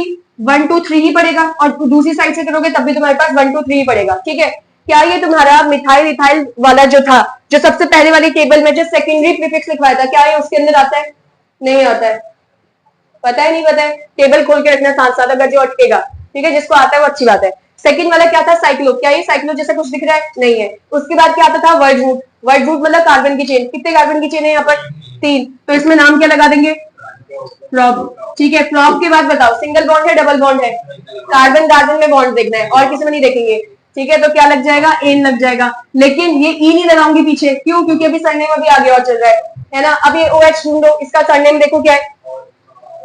1 2 3 ही पड़ेगा, और दूसरी साइड से करोगे तब भी तुम्हारे पास 1 2 3 ही पड़ेगा, ठीक है। क्या ये तुम्हारा मिथाइल इथाइल वाला जो था, जो सबसे पहले वाली टेबल में जो सेकेंडरी प्रीफिक्स लिखवाया था, क्या ये उसके अंदर आता है? नहीं आता है। पता है नहीं पता है? टेबल खोल के रखना साथ साथ, अगर जो अटकेगा, ठीक है, जिसको आता है वो अच्छी बात है। सेकंड वाला क्या था? साइक्लो। क्या ये साइक्लो जैसा कुछ दिख रहा है? नहीं है। उसके बाद क्या आता था? Word root. वर्ड रूट मतलब कार्बन की चेन। कितने कार्बन की चेन है यहाँ पर? 3। तो इसमें नाम क्या लगा देंगे? प्रोप, ठीक है। प्रोप के बाद बताओ सिंगल बॉन्ड है डबल बॉन्ड है? कार्बन कार्बन में बॉन्ड देखना है और किसी में नहीं देखेंगे, ठीक है। तो क्या लग जाएगा? एन लग जाएगा। लेकिन ये ई नहीं लगाऊंगी पीछे, क्यों? क्योंकि अभी सरनेम अभी आगे और चल रहा है ना। अब ये OH ढूंढो, इसका सरनेम देखो क्या है?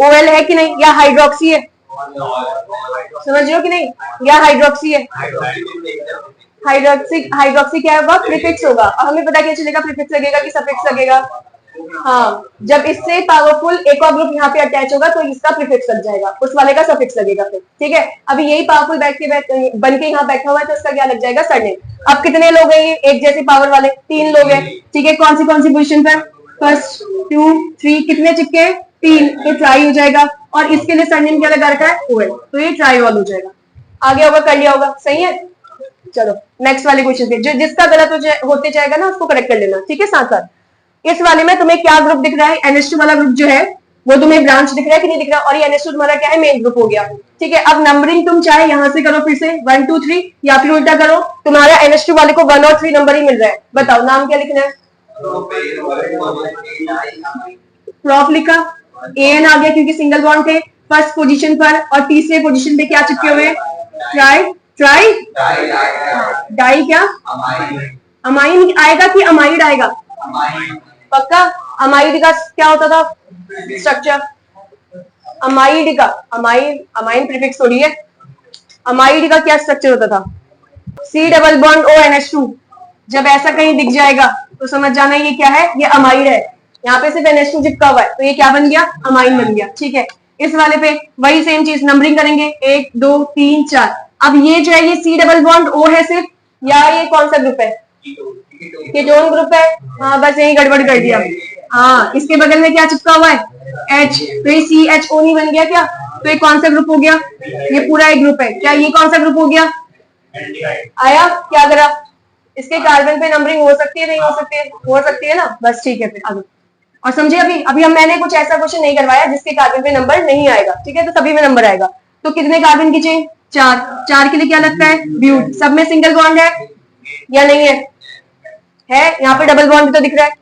OL है कि नहीं, या हाइड्रोक्सी है? समझ रहे हो कि नहीं? या हाइड्रोक्सी है? हाइड्रोक्सी क्या होगा? प्रीफिक्स होगा। और हमें पता क्या चलेगा प्रीफिक्स लगेगा कि सफिक्स लगेगा? हाँ, जब इससे पावरफुल एक और ग्रुप यहाँ पे अटैच होगा तो इसका प्रीफिक्स लग जाएगा, उस वाले का सफिक्स लगेगा फिर। ठीक है, अभी यही पावरफुल बन के यहाँ बैठा हुआ है तो इसका क्या लग जाएगा? सरनेम। अब कितने लोग हैं ये एक जैसे पावर वाले? 3 लोग हैं। ठीक है, कौन सी पोजिशन पर? फर्स्ट, 2, 3, कितने चिपके? 3, तो ट्राई हो जाएगा। और इसके लिए सरनेम क्या लगा रखा है? ओएल, तो ये ट्राईओल हो जाएगा। आगे होगा, कर लिया होगा, सही है। चलो नेक्स्ट वाले क्वेश्चन पे, जो जिसका गलत होते जाएगा ना उसको करेक्ट कर लेना। ठीक है, साथ साथ इस वाले में तुम्हें क्या ग्रुप दिख रहा है? NH2 वाला ग्रुप जो है वो तुम्हें ब्रांच दिख रहा है कि नहीं दिख रहा? और ये NH2 तुम्हारा क्या है? मेन ग्रुप हो गया। ठीक है, अब नंबरिंग तुम चाहे यहां से करो फिर से 1 2 3, या फिर उल्टा करो, तुम्हारा NH2 वाले को 1 और 3 नंबर ही मिल रहा है। बताओ नाम क्या लिखना है? प्रॉफ लिखा, AN आ गया क्योंकि सिंगल बॉन्ड थे फर्स्ट पोजीशन पर, और तीसरे पोजीशन पे क्या चिपके हुए? ट्राई डाई, क्या अमाइन आएगा कि अमाइड आएगा? पक्का? अमाइड का क्या होता था स्ट्रक्चर? अमाइड का अमाइन प्रीफिक्स थोड़ी है। अमाइड का क्या स्ट्रक्चर होता था? C double bond O NH2। जब ऐसा कहीं दिख जाएगा तो समझ जाना ये क्या है? ये अमाइड है। यहाँ पे सिर्फ NH2 चिपका हुआ है तो ये क्या बन गया? अमाइन बन गया। ठीक है, इस वाले पे वही सेम चीज, नंबरिंग करेंगे 1 2 3 4। अब ये जो है ये C डबल बॉन्ड O है सिर्फ, या ये कौन सा ग्रुप है? कीटोन ग्रुप है। हाँ, बस यही गड़बड़ कर दिया। हाँ, इसके बगल में क्या चिपका हुआ है? H, तो ये CHO नहीं बन गया क्या? तो ये कौन सा ग्रुप हो गया? ये पूरा एक ग्रुप है। क्या ये कौन सा ग्रुप हो गया? आया? क्या करा? इसके कार्बन पे नंबरिंग हो सकती है नहीं हो सकती है? हो सकती है ना, बस ठीक है फिर आगे। और समझे, अभी हम मैंने कुछ ऐसा क्वेश्चन नहीं करवाया जिसके कार्बन पे नंबर नहीं आएगा। ठीक है, तो सभी में नंबर आएगा। तो कितने कार्बन की चेन? 4 के लिए क्या लगता है? ब्यूट। सब में सिंगल बॉन्ड है या नहीं है? यहाँ पे डबल बॉन्ड भी तो दिख रहा है।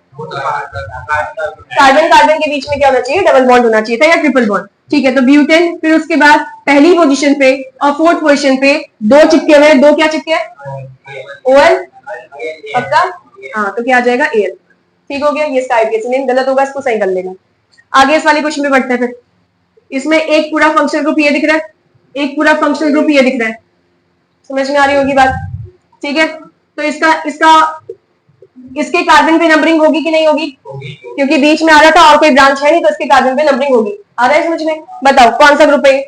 कार्बन कार्बन के बीच में क्या होना चाहिए? डबल बॉन्ड होना चाहिए था, या ट्रिपल बॉन्ड। ठीक है, तो ब्यूटेन। फिर उसके बाद पहली पोजीशन पे और फोर्थ पोजीशन पे 2 चिपके हुए। 2 क्या चिपके? OL। पक्का? हाँ, तो क्या आ जाएगा? AL। ठीक हो गया, ये इसका आइडिया गलत होगा, इसको सही कर लेना। आगे इस वाले क्वेश्चन पे बढ़ते हैं। फिर इसमें एक पूरा फंक्शनल ग्रुप ये दिख रहा है, एक पूरा फंक्शनल ग्रुप ये दिख रहा है। समझ में आ रही होगी बात? ठीक है, तो इसके कार्बन पे नंबरिंग होगी कि नहीं होगी? क्योंकि बीच में आ रहा था और कोई ब्रांच है नहीं, तो इसके कार्बन पे नंबरिंग होगी। आ रहा है समझ में? बताओ कौन सा ग्रुप है?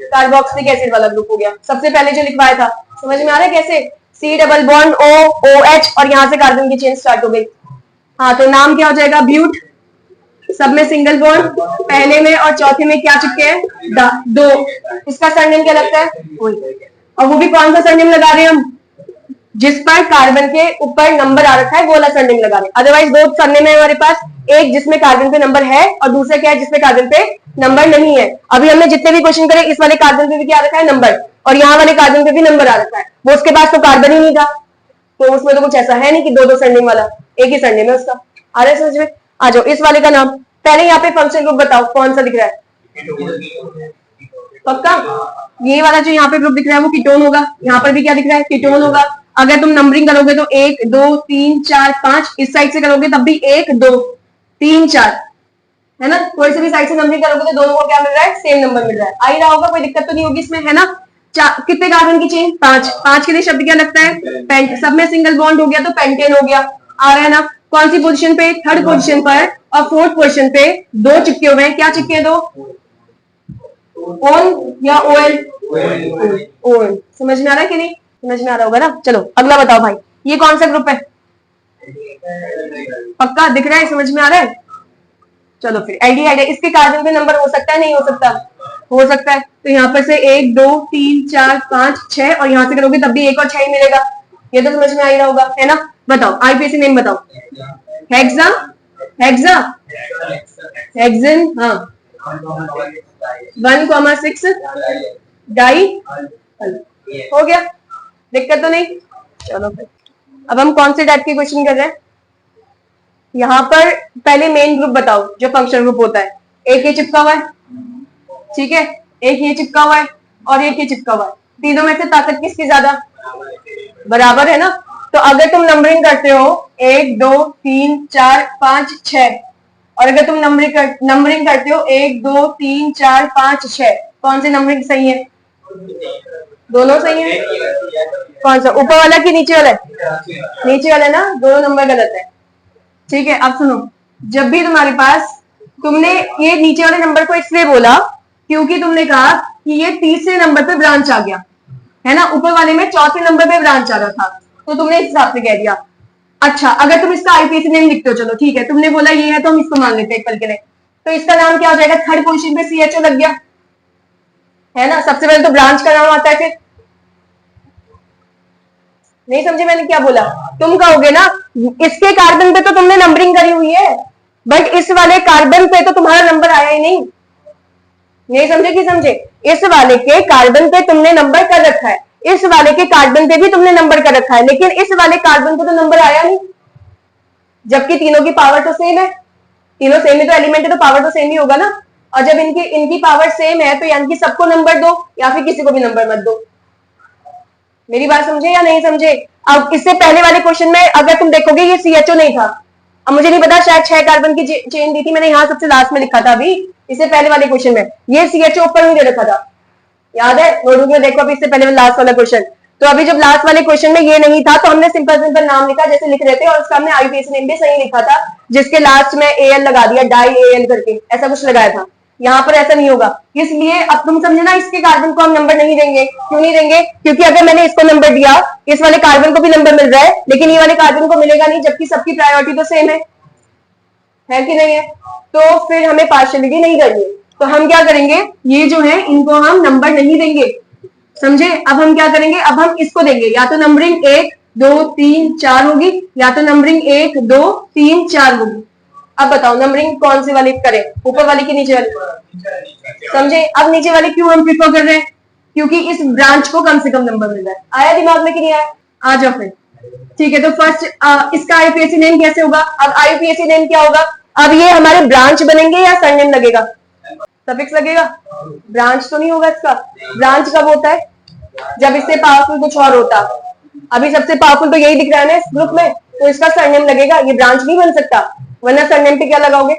कार्बोक्सिलिक एसिड वाला ग्रुप हो गया, सबसे पहले जो लिखवाया था। समझ में आ रहा है कैसे? C double bond O OH, और यहाँ से कार्बन की चेन स्टार्ट हो गई। हाँ, तो नाम क्या हो जाएगा? ब्यूट। सब में सिंगल बॉन्ड, पहले में और चौथे में क्या चिपके हैं? 2। इसका सरनेम क्या लगता है? और वो भी कौन सा सरनेम लगा रहे हैं हम? जिस पर कार्बन के ऊपर नंबर आ रखा है वो वाला सरनेम लगा रहे हैं। अदरवाइज 2 सरनेम है हमारे पास, एक जिसमें कार्बन पे नंबर है और दूसरा क्या है? जिसमें कार्बन पे नंबर नहीं है। अभी हमने जितने भी क्वेश्चन करे इस वाले कार्बन पे भी क्या रखा है? नंबर, और यहाँ वाले कार्बन पे भी नंबर आ रखा है। वो उसके पास तो कार्बन ही नहीं था, तो उसमें तो कुछ ऐसा है नहीं कि 2 सरनेम वाला, एक ही सरनेम है उसका। आ रहा है समझ में? आ जाओ, इस वाले का नाम पहले यहाँ पे फंक्शन ग्रुप बताओ कौन सा दिख रहा है? पक्का? ये वाला जो यहाँ पे ग्रुप दिख रहा है वो कीटोन होगा। यहाँ पर भी क्या दिख रहा है? कीटोन होगा। अगर तुम नंबरिंग करोगे तो 1 2 3 4 5, इस साइड से करोगे तब भी 1 2 3 4, है ना? कोई से भी साइड से नंबरिंग करोगे तो दोनों को क्या मिल रहा है? सेम नंबर मिल रहा है। आ ही रहा होगा, कोई दिक्कत तो नहीं होगी इसमें, है ना? कितने कार्बन की चेन? 5 के लिए शब्द क्या लगता है? पेंट। सब में सिंगल बॉन्ड हो गया तो पेंटेन हो गया। आ रहा है ना? कौन सी पोजीशन पे? थर्ड पोजीशन पर, और फोर्थ पोजीशन पे 2 चिपके हुए हैं। क्या चिपके हैं 2? ON या OL? ON। समझ में आ रहा है कि नहीं? समझ में आ रहा होगा ना? चलो अगला बताओ भाई, ये कौन सा ग्रुप है? पक्का दिख रहा है? समझ में आ रहा है? चलो फिर एल्डिहाइड है। इसके कार्बन पे नंबर हो सकता है नहीं हो सकता? हो सकता है। तो यहाँ पर से 1 2 3 4 5 6, और यहाँ से करोगे तब भी 1 और 6 ही मिलेगा। ये तो समझ में आ ही रहा होगा, है ना? बताओ आईपीएसी नेम बताओ। Hexa, hexa, hexane. हाँ, 1,6 डाई। हो गया, दिक्कत तो नहीं? चलो फिर अब हम कौन से टाइप के क्वेश्चन कर रहे हैं? यहाँ पर पहले मेन ग्रुप बताओ जो फंक्शनल ग्रुप होता है। एक ये चिपका हुआ है, ठीक है, एक ये चिपका हुआ है और एक ये चिपका हुआ है। तीनों में से ताकत किसकी ज्यादा? बराबर है ना? तो अगर तुम नंबरिंग करते हो 1 2 3 4 5 6, और अगर तुम नंबरिंग करते हो 1 2 3 4 5 6, कौन सी नंबरिंग सही है? दोनों सही है। कौन सा, ऊपर वाला कि नीचे वाला? नीचे वाला ना, दोनों नंबर गलत है। ठीक है, अब सुनो, जब भी तुम्हारे पास, तुमने ये नीचे वाले नंबर को इसलिए बोला क्योंकि तुमने कहा कि ये तीसरे नंबर पे ब्रांच आ गया है ना, ऊपर वाले में चौथे नंबर पे ब्रांच आ रहा था, तो तुमने इस हिसाब से कह दिया। अच्छा, अगर तुम इसका आईपीएसी नेम लिखते हो, चलो ठीक है, तुमने बोला ये है तो हम इसको मान लेते हैं पल के लिए, तो इसका नाम क्या हो जाएगा, थर्ड पोजीशन पे सीएचओ लग गया है ना। सबसे पहले तो ब्रांच का नाम आता है, फिर नहीं समझे मैंने क्या बोला। तुम कहोगे ना इसके कार्बन पे तो तुमने नंबरिंग करी हुई है, बट इस वाले कार्बन पे तो तुम्हारा नंबर आया ही नहीं। नहीं समझे कि समझे, इस वाले के कार्बन पे तुमने नंबर कर रखा है, इस वाले के कार्बन पे भी तुमने नंबर कर रखा है, लेकिन इस वाले कार्बन पे तो नंबर आया नहीं, जबकि तीनों की पावर तो सेम है, तीनों सेम ही तो एलिमेंट है, तो पावर तो सेम ही होगा ना। और जब इनकी पावर सेम है तो यानी कि सबको नंबर दो या फिर किसी को भी नंबर मत दो। मेरी बात समझे या नहीं समझे। अब इससे पहले वाले क्वेश्चन में अगर तुम देखोगे ये सीएचओ नहीं था, अब मुझे नहीं पता, शायद 6 कार्बन की चेन दी थी मैंने, यहाँ सबसे लास्ट में लिखा था अभी इससे पहले वाले क्वेश्चन में, ये सीएचओ ऊपर नहीं दे रखा था, याद है नोटबुक में देखो अभी इससे पहले लास्ट वाला क्वेश्चन। तो अभी जब लास्ट वाले क्वेश्चन में ये नहीं था तो हमने सिंपल सिंपल नाम लिखा जैसे लिख रहे थे, और उसका हमने आईपीएसी नेम भी सही लिखा था, जिसके लास्ट में एएल लगा दिया, डाई एएल करके ऐसा कुछ लगाया था। यहाँ पर ऐसा नहीं होगा, इसलिए अब तुम समझे ना, इसके कार्बन को हम नंबर नहीं देंगे। क्यों नहीं देंगे, क्योंकि अगर मैंने इसको नंबर दिया, इस वाले कार्बन को भी नंबर मिल रहा है, लेकिन ये वाले कार्बन को मिलेगा नहीं, जबकि सबकी प्रायोरिटी तो सेम है कि नहीं है, तो फिर हमें पार्शियलिटी नहीं करनी। तो हम क्या करेंगे, ये जो है इनको हम नंबर नहीं देंगे, समझे। अब हम क्या करेंगे, अब हम इसको देंगे, या तो नंबरिंग 1 2 3 4 होगी, या तो नंबरिंग 1 2 3 4 होगी। अब बताओ नंबरिंग कौन सी वाली करें, ऊपर वाली की नीचे वाली, समझे। अब नीचे वाली क्यों हम प्रीफर कर रहे हैं, क्योंकि इस ब्रांच को कम से कम नंबर मिल रहा है। आया दिमाग में कि नहीं आया, आ जाओ फिर, ठीक है। तो फर्स्ट इसका आईपीएसी नेम कैसे होगा, अब आईपीएसी नेम क्या होगा, अब ये हमारे ब्रांच बनेंगे या सरनेम लगेगा, सफिक्स लगेगा, ब्रांच तो नहीं होगा इसका। ब्रांच कब होता है, जब इससे पावरफुल कुछ और होता, अभी सबसे पावरफुल तो यही दिख रहा है ना इस ग्रुप में, तो इसका सरनेम लगेगा, ये ब्रांच नहीं बन सकता, वरना सरनेम पे क्या लगाओगे।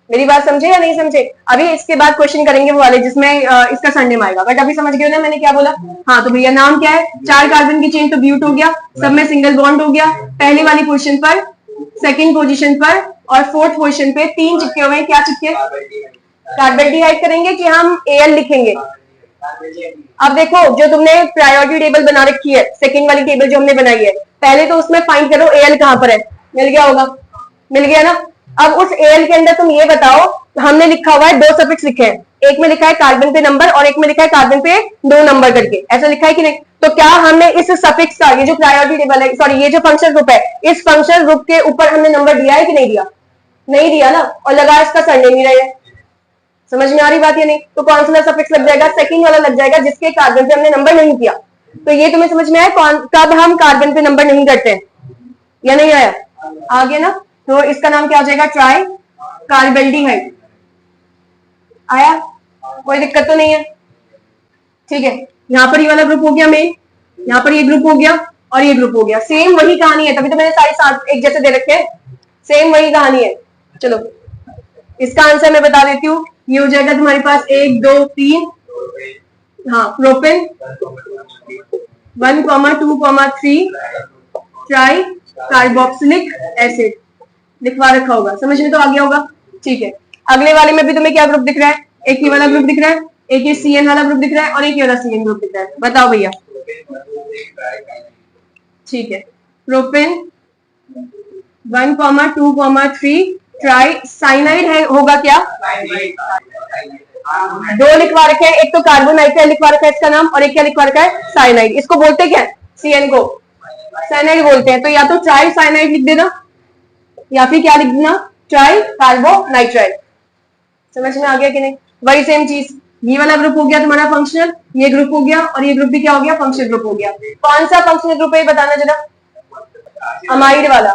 मेरी बात समझे या नहीं समझे। अभी इसके बाद क्वेश्चन करेंगे वो वाले जिसमें इसका सरनेम आएगा, बट अभी समझ गए ना मैंने क्या बोला। हाँ तो भैया नाम क्या है, 4 कार्बन की चेन तो ब्यूट हो गया, सब में सिंगल बॉन्ड हो गया, पहली वाली पोजीशन पर, सेकंड पोजीशन पर और फोर्थ पोजीशन पे 3 चिपके हुए हैं, क्या चिपके, कार्बोल्डिहाइड करेंगे कि हम एल लिखेंगे। अब देखो जो तुमने प्रायोरिटी टेबल बना रखी है, सेकंड वाली टेबल जो हमने बनाई है, पहले तो उसमें फाइंड करो एल कहां पर है, मिल गया होगा, मिल गया ना। अब उस एल के अंदर तुम ये बताओ, हमने लिखा हुआ है 2 सफिक्स लिखे हैं, एक में लिखा है कार्बन पे नंबर और एक में लिखा है कार्बन पे 2 नंबर करके, ऐसा लिखा है कि नहीं। तो क्या हमने इस सफिक्स का, ये जो प्रायोरिटी टेबल है, सॉरी ये जो फंक्शन ग्रुप है, इस फंक्शन ग्रुप के ऊपर हमने नंबर दिया है कि नहीं दिया, नहीं दिया ना, और लगा इसका सरनेम ही रहे। समझ में आ रही बात या नहीं। तो कौन सा सफिक्स लग जाएगा, सेकंड वाला लग जाएगा जिसके कार्बन पे हमने नंबर नहीं किया। तो ये तुम्हें समझ में आया कब हम कार्बन पे नंबर नहीं करते हैं, या नहीं आया, आ गया ना। तो इसका नाम क्या हो जाएगा, ट्राई कार्बोल्डिहाइड। आया, कोई दिक्कत तो नहीं है, ठीक है। यहाँ पर ये वाला ग्रुप हो गया मेन, यहाँ पर ये ग्रुप हो गया और ये ग्रुप हो गया, सेम वही कहानी है, तभी तो मैंने सारे साथ एक जैसे दे रखे हैं, सेम वही कहानी है। चलो इसका आंसर मैं बता देती हूँ, ये हो जाएगा तुम्हारे पास 1 2 3, हाँ प्रोपेन 1, 2, 3 ट्राई कार्बोक्सिलिक एसिड लिखवा रखा होगा, समझ में तो आ गया होगा, ठीक है। अगले वाले में भी तुम्हें क्या ग्रुप दिख रहा है, एक ये वाला ग्रुप दिख रहा है, एक ये CN वाला ग्रुप दिख रहा है और एक ये वाला CN ग्रुप दिख रहा है, बताओ भैया, ठीक है। प्रोपेन 1, 2, 3 ट्राई साइनाइड है, होगा क्या, 2 लिखवा रखे हैं, एक तो कार्बोनाइट्राइल लिखवा रखा है इसका नाम, और एक क्या लिखवा रखा है, साइनाइड। इसको बोलते क्या है, CN को साइनाइड बोलते हैं। तो या तो ट्राई साइनाइड लिख देना या फिर क्या लिख देना, ट्राई कार्बोनाइट्राइल। समझ में आ गया कि नहीं, वही सेम चीज। ये वाला ग्रुप हो गया तुम्हारा फंक्शनल, ये ग्रुप हो गया, और ये ग्रुप भी क्या हो गया, फंक्शनल ग्रुप हो गया। कौन सा फंक्शनल ग्रुप है बताना जरा, अमाइड वाला,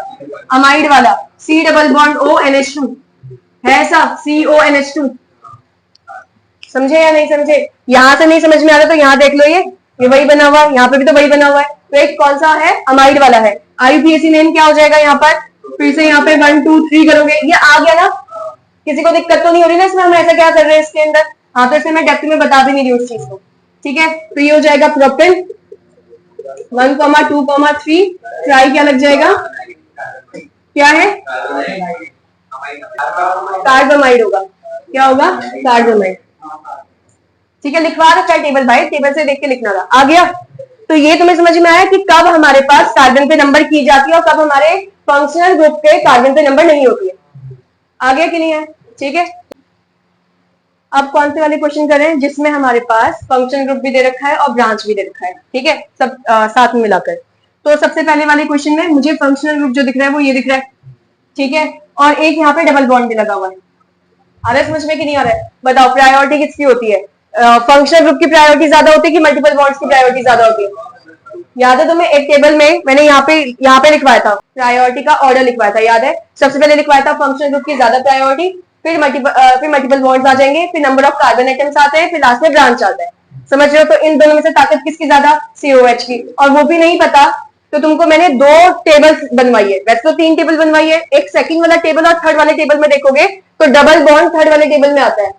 अमाइड वाला C डबल बॉन्ड ONH2 है ऐसा, CONH2, समझे या नहीं समझे। यहां से नहीं समझ में आ रहा तो यहाँ देख लो, ये वही बना हुआ है, यहाँ पे भी तो वही बना हुआ है। तो एक कौन सा है, अमाइड वाला है। आईपीएसी नेम क्या हो जाएगा यहाँ पर, फिर से यहाँ पे 1 2 3 करोगे, ये आ गया ना, किसी को दिक्कत तो नहीं हो रही ना इसमें, हम ऐसा क्या कर रहे हैं इसके अंदर। हाँ तो इसमें मैं डेप्थ में बता भी नहीं रही उस चीज को, ठीक है। तो ये हो जाएगा प्रोपेन 1, 2, 3 ट्राई क्या लग जाएगा क्या है? कार्बोमाइड होगा। क्या होगा? कार्बोमाइड। ठीक है, लिखवा रखा है टेबल भाई, टेबल से देख के लिखना था। आ गया? तो ये तुम्हें समझ में आया कि कब हमारे पास कार्बन पे नंबर की जाती है और कब हमारे फंक्शनल ग्रुप के कार्बन पे नंबर नहीं होती है। आ गया कि नहीं है? ठीक है, अब कौन से वाले क्वेश्चन करें जिसमें हमारे पास फंक्शन ग्रुप भी दे रखा है और ब्रांच भी दे रखा है। ठीक है, सब साथ में मिलाकर। तो सबसे पहले वाले क्वेश्चन में मुझे फंक्शनल ग्रुप जो दिख रहा है वो ये दिख रहा है। ठीक है, और एक यहाँ पे डबल बॉन्ड भी लगा हुआ है। आ रहा है समझ में कि नहीं आ रहा है? बताओ प्रायोरिटी किसकी होती है? फंक्शनल ग्रुप की प्रायोरिटी ज्यादा होती है कि मल्टीपल बॉन्ड्स की प्रायोरिटी ज्यादा होती है? याद है तुम्हें? एक टेबल में मैंने यहाँ पे लिखवाया था, प्रायोरिटी का ऑर्डर लिखवाया था, याद है? सबसे पहले लिखवाया था फंक्शनल ग्रुप की ज्यादा प्रायोरिटी, फिर मल्टीपल बॉन्ड्स आ जाएंगे, फिर नंबर ऑफ कार्बन एटम्स आते हैं, फिर लास्ट में ब्रांच आता है। समझ रहे हो? तो इन दोनों में से ताकत किसकी ज्यादा? COH की। और वो भी नहीं पता तो तुमको मैंने 2 टेबल्स बनवाई है, वैसे तो 3 टेबल बनवाई है। एक सेकंड वाला टेबल और थर्ड वाले टेबल में देखोगे तो डबल बॉन्ड थर्ड वाले टेबल में आता है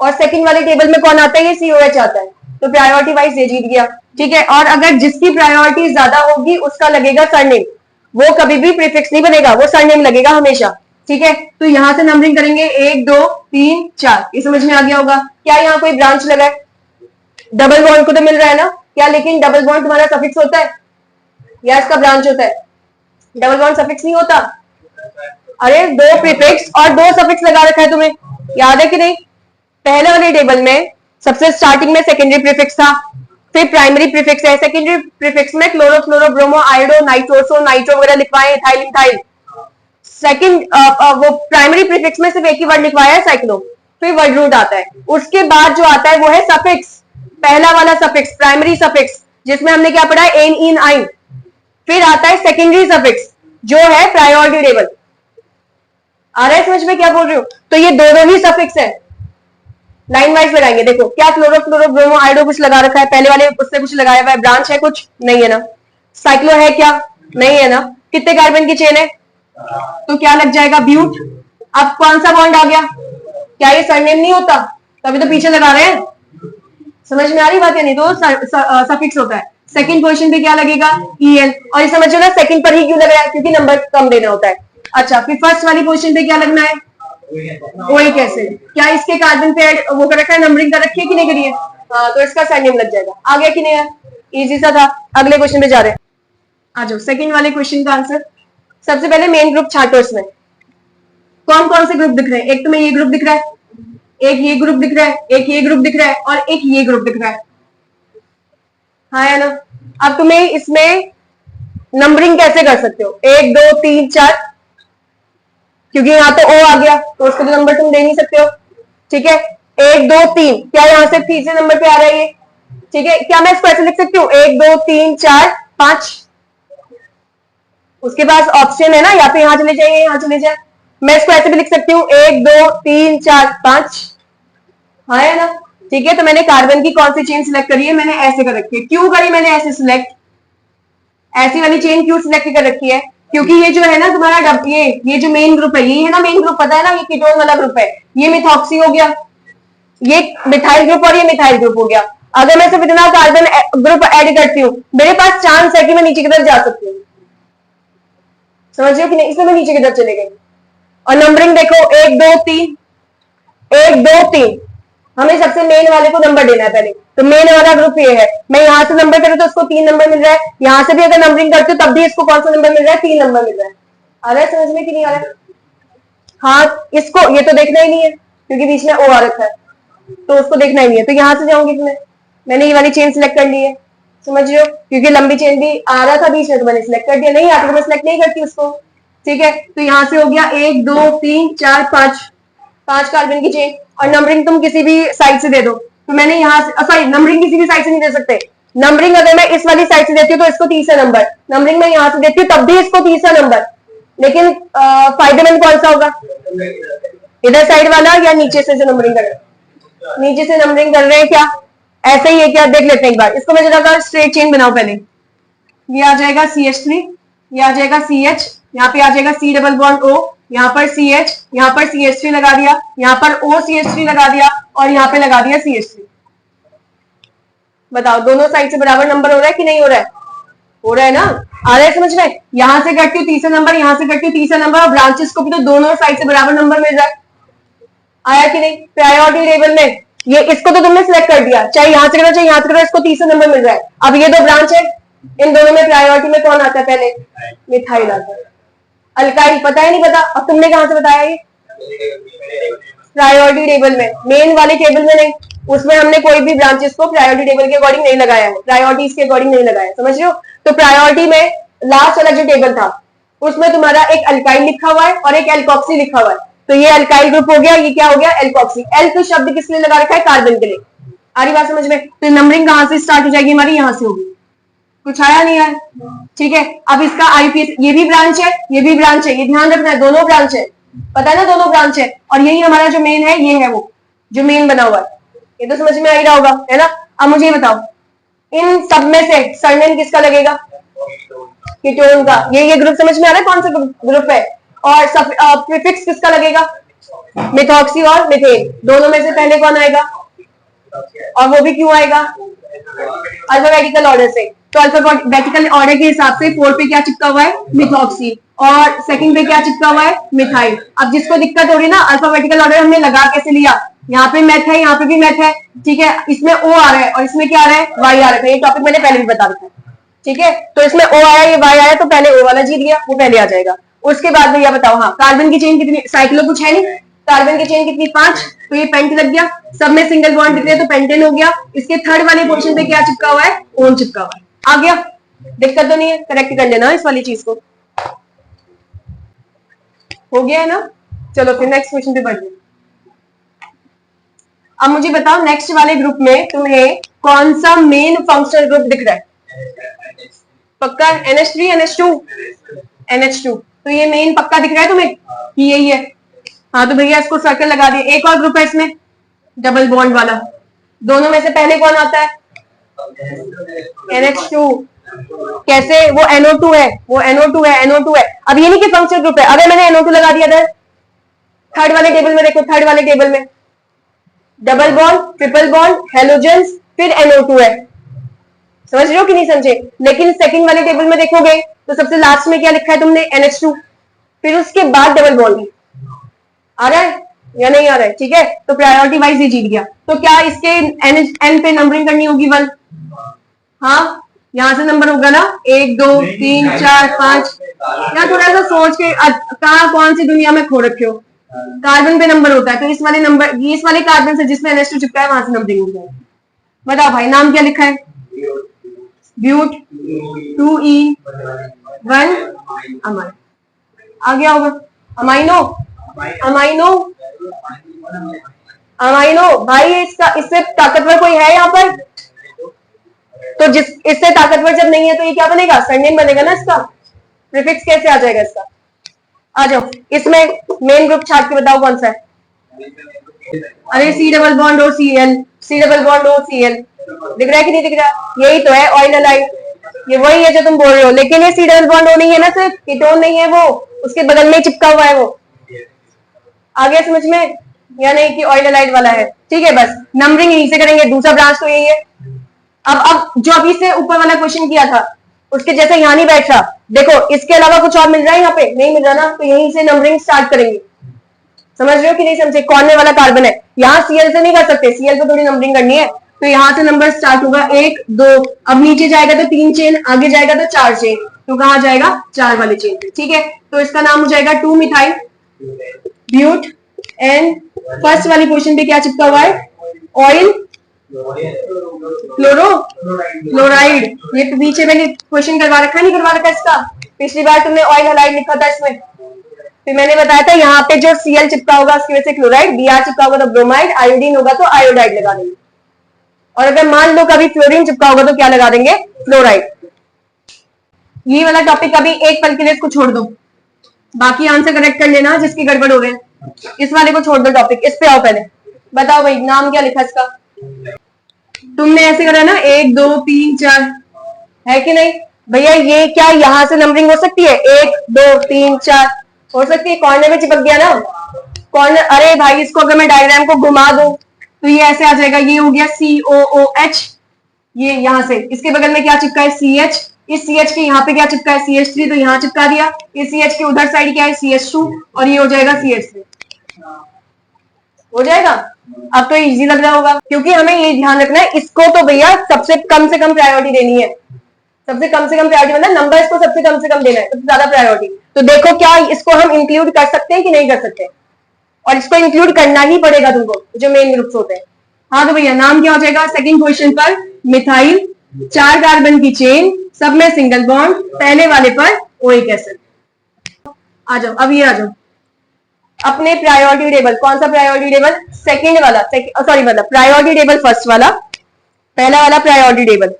और सेकंड वाले टेबल में कौन आता है? ये COH आता है। तो प्रायोरिटी वाइज ये जीत गया। ठीक है, और अगर जिसकी प्रायोरिटी ज्यादा होगी उसका लगेगा सरनेम, वो कभी भी प्रीफिक्स नहीं बनेगा, वो सरनेम लगेगा हमेशा। ठीक है, तो यहां से नंबरिंग करेंगे 1 2 3 4। ये समझ में आ गया होगा? क्या यहाँ कोई ब्रांच लगा है? डबल बॉन्ड को तो मिल रहा है ना क्या? लेकिन डबल बॉन्ड तुम्हारा सफिक्स होता है या इसका ब्रांच होता है? डबल बॉन्ड सफिक्स नहीं होता। अरे 2 प्रीफिक्स और 2 सफिक्स लगा रखा है, तुम्हें याद है कि नहीं? पहले वाले टेबल में सबसे स्टार्टिंग में सेकेंडरी प्रीफिक्स था, फिर प्राइमरी प्रीफिक्स है। सेकेंडरी प्रीफिक्स में क्लोरो, फ्लोरो, ब्रोमो, आयोडो, नाइट्रोसो, नाइट्रो वगैरह लिखवाए, इथाइल, इथाइल। सेकंड वो प्राइमरी प्रीफिक्स में सिर्फ एक ही वर्ड लिखवाया है, साइक्लो। फिर वर्ड रूट आता है। उसके बाद जो आता है वो है सफिक्स, पहला वाला सफिक्स, प्राइमरी सफिक्स, जिसमें हमने क्या पढ़ा है? एन, इन, आइन। फिर आता है सेकेंडरी सफिक्स जो है प्रायोरिटी टेबल। आ रहा है समझ में क्या बोल रही हूँ? तो ये दोनों ही सफिक्स है। लाइन वाइज लगाएंगे। देखो क्या क्लोरो, फ्लोरो, ब्रोमो, आयोडो कुछ लगा रखा है, पहले वाले उससे कुछ लगाया हुआ है, ब्रांच है कुछ? नहीं है ना। साइक्लो है क्या? नहीं है ना। कितने कार्बन की चेन है? तो क्या लग जाएगा? ब्यूट। अब कौन सा बॉन्ड आ गया? क्या ये सरनेम नहीं होता? तभी तो पीछे लगा रहे हैं। समझ में आ रही बात या नहीं? तो सफिक्स होता है। सेकंड पोजीशन पे क्या लगेगा? EL। और ये समझो ना सेकंड पर ही क्यों लग रहा है? क्योंकि नंबर कम देना होता है। अच्छा, फिर फर्स्ट वाली पोजीशन पे क्या लगना है? OH acid. क्या इसके कार्बन पे वो कर रखा है, नंबरिंग कर रखी है कि नहीं करी है? हाँ, तो इसका सरनेम लग जाएगा। आ गया कि नहीं है? इजी सा था। अगले क्वेश्चन पे जा रहे हैं। आ जाओ, सेकंड वाले क्वेश्चन का आंसर। सबसे पहले मेन ग्रुप छांटो। इसमें कौन कौन से ग्रुप दिख रहे हैं? एक तुम्हें ये ग्रुप दिख रहा है, एक ये ग्रुप दिख रहा है, एक ये ग्रुप दिख रहा है और एक ये ग्रुप दिख रहा है। हाँ या ना? अब तुम्हें इसमें नंबरिंग कैसे कर सकते हो? 1 2 3 4, क्योंकि यहाँ तो O आ गया तो उसको तो नंबर तुम दे नहीं सकते हो। ठीक है, 1 2 3, क्या यहाँ से तीसरे नंबर पे आ रहा है ये? ठीक है, क्या मैं इसको ऐसे लिख सकती हूँ 1 2 3 4 5? उसके पास ऑप्शन है ना, या तो यहाँ चले जाइए, यहाँ चले जाए। मैं इसको ऐसे भी लिख सकती हूँ 1 2 3 4 5। हाँ है ना? ठीक है, तो मैंने कार्बन की कौन सी चेन सिलेक्ट करी है? मैंने ऐसे कर रखी है। क्यों करी मैंने ऐसे सिलेक्ट? ऐसी वाली चेन क्यों सिलेक्ट कर रखी है? क्योंकि ये जो है ना तुम्हारा ये जो मेन ग्रुप है, ये है ना मेन ग्रुप, पता है ना? ये कीटोन वाला ग्रुप है, ये मिथॉक्सी हो गया, ये मिथाइल ग्रुप और ये मिथाइल ग्रुप हो गया। अगर मैं सिर्फ इतना कार्बन ग्रुप ऐड करती हूँ, मेरे पास चांस है कि मैं नीचे की तरफ जा सकती हूँ। समझ रहे हो कि नहीं? इसमें मैं नीचे की तरफ चले गई। और नंबरिंग देखो 1 2 3, 1 2 3। हमें सबसे मेन वाले को नंबर देना है पहले, तो मेन वाला ग्रुप ये है। मैं यहाँ से नंबर करूँ तो उसको 3 नंबर मिल रहा है, यहाँ से भी अगर नंबरिंग करती हूँ तब भी इसको कौन सा नंबर मिल रहा है? 3 नंबर मिल रहा है। आ रहा है समझ में कि नहीं आ रहा है? हाँ, इसको ये तो देखना ही नहीं है क्योंकि बीच में O आ रखा है, तो उसको देखना ही नहीं है। तो यहाँ से जाऊंगी इसमें, मैंने ये वाली चेन सिलेक्ट कर ली है। समझ रहे हो? क्योंकि लंबी चेन भी आ रहा था बीच में तो मैंने सिलेक्ट कर दिया, नहीं आता तो मैं सिलेक्ट नहीं करती उसको। ठीक है, तो यहाँ से हो गया 1 2 3 4 5, 5 कार्बन की चेन। और नंबरिंग तुम किसी भी साइड से दे दो, तो मैंने यहाँ से, सॉरी, नंबरिंग किसी भी साइड से नहीं दे सकते। नंबरिंग अगर मैं इस वाली साइड से देती हूँ तो इसको तीसरा नंबर, नंबरिंग मैं यहाँ से देती हूँ तब भी इसको तीसरा नंबर। लेकिन फायदेमंद कौन सा होगा? इधर साइड वाला या नीचे से जो नंबरिंग कर रहे हैं? नीचे से नंबरिंग कर रहे हैं क्या? ऐसे ही है क्या? देख लेते हैं एक बार इसको। मैं जरा स्ट्रेट चेन बनाऊ पहले। ये आ जाएगा CH3, ये आ जाएगा CH, यहाँ पे आ जाएगा C डबल बॉन्ड O, यहाँ पर CH, यहाँ पर CH3 लगा दिया, यहाँ पर OCH3 लगा दिया और यहाँ पे लगा दिया CH3। बताओ दोनों साइड से बराबर नंबर हो रहा है कि नहीं हो रहा है? हो रहा है ना? आ रहा है समझ में? यहां से करती हूँ तीसरा नंबर, यहां से करती हूँ तीसरा नंबर, और ब्रांचेस को भी तो दोनों साइड से बराबर नंबर मिल रहा है। आया कि नहीं? प्रायोरिटी टेबल में ये इसको तो तुमने सिलेक्ट कर दिया, चाहे यहां से करो चाहे यहां से करो, इसको तीसरा नंबर मिल रहा है। अब ये दो ब्रांच है, इन दोनों में प्रायोरिटी में कौन आता है? पहले मिथाइल आता है। अल्काइल पता है नहीं पता? अब तुमने कहां से बताया? ये प्रायोरिटी टेबल में, मेन वाले टेबल में नहीं। उसमें हमने कोई भी ब्रांचेस को प्रायोरिटी टेबल के अकॉर्डिंग नहीं लगाया है, प्रायोरिटीज के अकॉर्डिंग नहीं लगाया, समझ रहे हो? तो प्रायोरिटी में लास्ट वाला जो टेबल था उसमें तुम्हारा एक अल्काइल लिखा हुआ है और एक एल्कोक्सी लिखा हुआ है। तो ये अल्काइल ग्रुप हो गया, ये क्या हो गया? एल्कोक्सी। एल तो शब्द किस लिए लगा रखा है? कार्बन के लिए। आ रही बात समझ में? तो नंबरिंग कहां से स्टार्ट हो जाएगी हमारी? यहां से होगी। कुछ आया नहीं आया? ठीक है। अब इसका आईपीएस, ये भी ब्रांच है, ये भी ब्रांच है, ये ध्यान रखना है, दोनों ब्रांच है, पता है ना? दोनों ब्रांच है। और यही हमारा जो मेन है, ये है वो जो मेन बना हुआ है। ये तो समझ में आ ही रहा होगा, है ना? अब मुझे बताओ, इन सब में से सरनेम किसका लगेगा? कीटोन का। ये ग्रुप समझ में आ रहा है कौन सा ग्रुप है? और प्रीफिक्स किसका लगेगा? मिथॉक्सी और मिथेन। दोनों में से पहले कौन आएगा? और वो भी क्यों आएगा? अल्फाबेटिकल ऑर्डर से। तो अल्फाबेटिकल ऑर्डर के हिसाब से 4 पे क्या चिपका हुआ है? मिथॉक्सी। और सेकंड पे क्या चिपका हुआ है? मिथाइल। अब जिसको दिक्कत हो रही ना, अल्फाबेटिकल ऑर्डर हमने लगा कैसे लिया? यहाँ पे मैथ है, यहाँ पे भी मैथ है, ठीक है? इसमें ओ आ रहा है और इसमें क्या आ रहा है? वाई आ रहा है। ये टॉपिक मैंने पहले भी बता रखा है, ठीक है? तो इसमें ओ आया, ये वाई आया, तो पहले ओ वाला जीत गया, वो पहले आ जाएगा। उसके बाद भैया बताओ, हाँ, कार्बन की चेन कितनी? साइक्लो कुछ है नहीं, कार्बन की चेन कितनी? 5। तो ये पेंट लग गया, सब में सिंगल बॉन्ड दिख रहे हैं तो पेंटेन हो गया। इसके थर्ड वाले पोर्शन पे क्या चिपका हुआ है? ओन चिपका हुआ है। आ गया? दिक्कत तो नहीं है? करेक्ट कर लेना इस वाली चीज को। हो गया है ना? चलो फिर नेक्स्ट क्वेश्चन पे बढ़ते हैं। अब मुझे बताओ, नेक्स्ट वाले ग्रुप में तुम्हें कौन सा मेन फंक्शनल ग्रुप दिख रहा है? पक्का? NH3 NH2 NH2। तो ये मेन पक्का दिख रहा है तुम्हें कि यही है? हाँ, तो भैया इसको सर्कल लगा दिए। एक और ग्रुप है इसमें डबल बॉन्ड वाला, दोनों में से पहले कौन आता है? NH2। कैसे? वो NO2 है, वो NO2 है, NO2 है। अब ये नहीं कि फंक्शनल ग्रुप है। अगर मैंने NO2 लगा दिया इधर, थर्ड वाले टेबल में देखो, थर्ड वाले टेबल में double bond, triple bond, halogens, फिर NO2 है। समझ रहे हो कि नहीं समझे? लेकिन सेकंड वाले टेबल में देखोगे तो सबसे लास्ट में क्या लिखा है तुमने? NH2। फिर उसके बाद डबल बॉन्ड है। आ रहा है या नहीं आ रहा है? ठीक है, तो प्रायोरिटी वाइज ये जीत गया। तो क्या इसके एन पे नंबरिंग करनी होगी 1? हाँ, यहां से नंबर होगा ना, 1 2 3 4 5। यहाँ थोड़ा सा सोच के, कहा कौन सी दुनिया में खो रखे हो? कार्बन पे नंबर होता है, तो इस वाले नंबर, इस वाले कार्बन से जिसमें NH2 चिपका है वहां से नंबरिंग हो जाएगी। बताओ भाई, नाम क्या लिखा है? ब्यूट 2E1 अमाइन। आ गया होगा? Amino, amino, amino. भाई इससे ताकतवर कोई है यहाँ पर? तो जिस इससे ताकतवर जब नहीं है तो ये क्या बनेगा? सरनेम बनेगा ना इसका। प्रीफिक्स कैसे आ जाएगा इसका? आ जाओ, इसमें मेन ग्रुप छाट के बताओ कौन सा है? अरे C डबल बॉन्ड और Cl, C डबल बॉन्ड और Cl। दिख रहा है कि नहीं दिख रहा? यही तो है ऑयल अलाइड। ये वही है जो तुम बोल रहे हो, लेकिन ये C डबल बॉन्ड नहीं है ना, सिर्फ कीटोन नहीं है, वो उसके बगल में चिपका हुआ है वो। आ गया समझ में या नहीं कि ऑयल अलाइड वाला है? ठीक है, बस नंबरिंग यहीं से करेंगे, दूसरा ब्रांच तो यही है। अब जो अभी से ऊपर वाला क्वेश्चन किया था उसके जैसे यहाँ नहीं बैठ रहा। देखो, इसके अलावा कुछ और मिल रहा है यहाँ पे? नहीं मिल रहा ना, तो यहीं से नंबरिंग स्टार्ट करेंगे। समझ रहे हो कि नहीं समझे? कॉर्नर वाला कार्बन है, यहाँ Cl से नहीं कर सकते, Cl पे थोड़ी नंबरिंग करनी है। तो यहाँ से नंबर स्टार्ट होगा 1 2, अब नीचे जाएगा तो 3 चेन, आगे जाएगा तो 4 चेन, तो कहाँ जाएगा? 4 वाले चेन पे। ठीक है, तो इसका नाम हो जाएगा 2 मिथाइल ब्यूट। एंड फर्स्ट वाली पोजीशन पे क्या चिपका हुआ है? Oil chloro chloride. ये पीछे मैंने क्वेश्चन करवा रखा है, नहीं करवा रखा इसका? पिछली बार तुमने ऑयल हैलाइड लिखा था इसमें, फिर मैंने बताया था यहाँ पे जो Cl चिपका होगा उसकी वजह से क्लोराइड, Br चिपका होगा तो ब्रोमाइड, आयोडीन होगा तो आयोडाइड लगा देंगे। और अगर मान लो कभी फ्लोरीन चिपका होगा तो क्या लगा देंगे? फ्लोराइड। ये वाला टॉपिक अभी एक पल के लिए इसको छोड़ दो, बाकी आंसर करेक्ट कर लेना जिसकी गड़बड़ हो गए। इस वाले को छोड़ दो टॉपिक, इस पे आओ पहले। बताओ भाई, नाम क्या लिखा इसका? तुमने ऐसे करा ना 1 2 3 4, है कि नहीं भैया? ये क्या यहां से नंबरिंग हो सकती है? 1 2 3 4 हो सकती है? कॉर्नर में चिपक गया ना कॉर्नर। अरे भाई, इसको अगर मैं डायग्राम को घुमा दूं तो ये ऐसे आ जाएगा। ये हो गया COOH, ये यहां से इसके बगल में क्या चिपका है? CH, इस CH के यहाँ पे क्या चिपका है, CH3, तो यहाँ चिपका दिया। इस CH के उधर साइड क्या है, CH2, और ये हो जाएगा CH3। हो जाएगा। अब तो इजी लग रहा होगा, क्योंकि हमें ये ध्यान रखना है, इसको तो भैया सबसे कम से कम प्रायोरिटी देनी है। सबसे कम से कम प्रायोरिटी मतलब नंबर इसको सबसे कम से कम देना है, सबसे ज्यादा प्रायोरिटी। तो देखो क्या इसको हम इंक्लूड कर सकते हैं कि नहीं कर सकते, और इसको इंक्लूड करना ही पड़ेगा तुमको, जो मेन ग्रुप्स होते हैं। हाँ तो भैया नाम क्या हो जाएगा सेकंड क्वेश्चन पर, मिथाइल, 4 कार्बन की चेन, सब में सिंगल बॉन्ड, पहले वाले पर ओइक एसिड। आ जाओ, अब ये आ जाओ अपने प्रायोरिटी टेबल। कौन सा प्रायोरिटी टेबल, सेकंड वाला, सॉरी मतलब प्रायोरिटी टेबल फर्स्ट वाला, पहला वाला प्रायोरिटी टेबल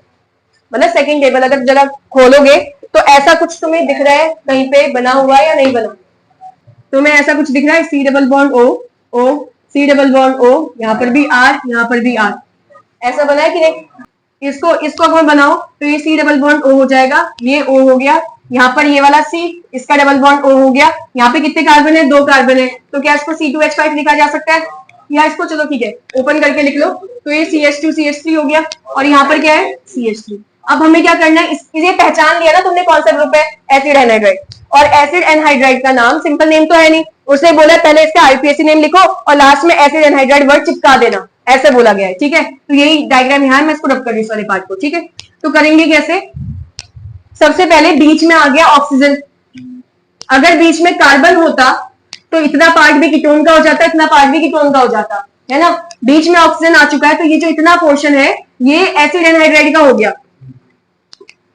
मतलब सेकंड टेबल। अगर जरा खोलोगे तो ऐसा कुछ तुम्हें दिख रहा है कहीं पे बना हुआ है या नहीं बना, तुम्हें ऐसा कुछ दिख रहा है, C double bond O, O, C double bond O, यहाँ पर भी R, यहाँ पर भी R, ऐसा बना है कि नहीं। इसको अगर बनाओ तो ये C डबल बॉन्ड O हो जाएगा, ये O हो गया, यहाँ पर ये वाला C, इसका डबल बॉन्ड O हो गया। यहाँ पे कितने कार्बन है, 2 कार्बन है, तो क्या इसको C2H5 लिखा जा सकता है, या इसको चलो ठीक है ओपन करके लिख लो, तो ये CH2 CH3 हो गया, और यहाँ पर क्या है CH3। अब हमें क्या करना है, इसे पहचान लिया ना तुमने कौन सा ग्रुप है, एसिड एनहाइड्राइड। और एसिड एनहाइड्राइड का नाम सिंपल नेम तो है नहीं, उसने बोला पहले इसका आईपीएसी नेम लिखो और लास्ट में एसिड एनहाइड्राइड वर्ड चिपका देना, ऐसे बोला गया है, ठीक है। तो यही डायग्राम यहाँ मैं इसको रब कर रही हूँ सारे पार्ट को, ठीक है। तो करेंगे कैसे, सबसे पहले बीच में आ गया ऑक्सीजन। अगर बीच में कार्बन होता तो इतना पार्ट भी कीटोन का हो जाता, इतना पार्ट भी कीटोन का हो जाता, है ना। बीच में ऑक्सीजन आ चुका है, तो ये जो इतना पोर्शन है ये एसिड एनहाइड्राइड का हो गया,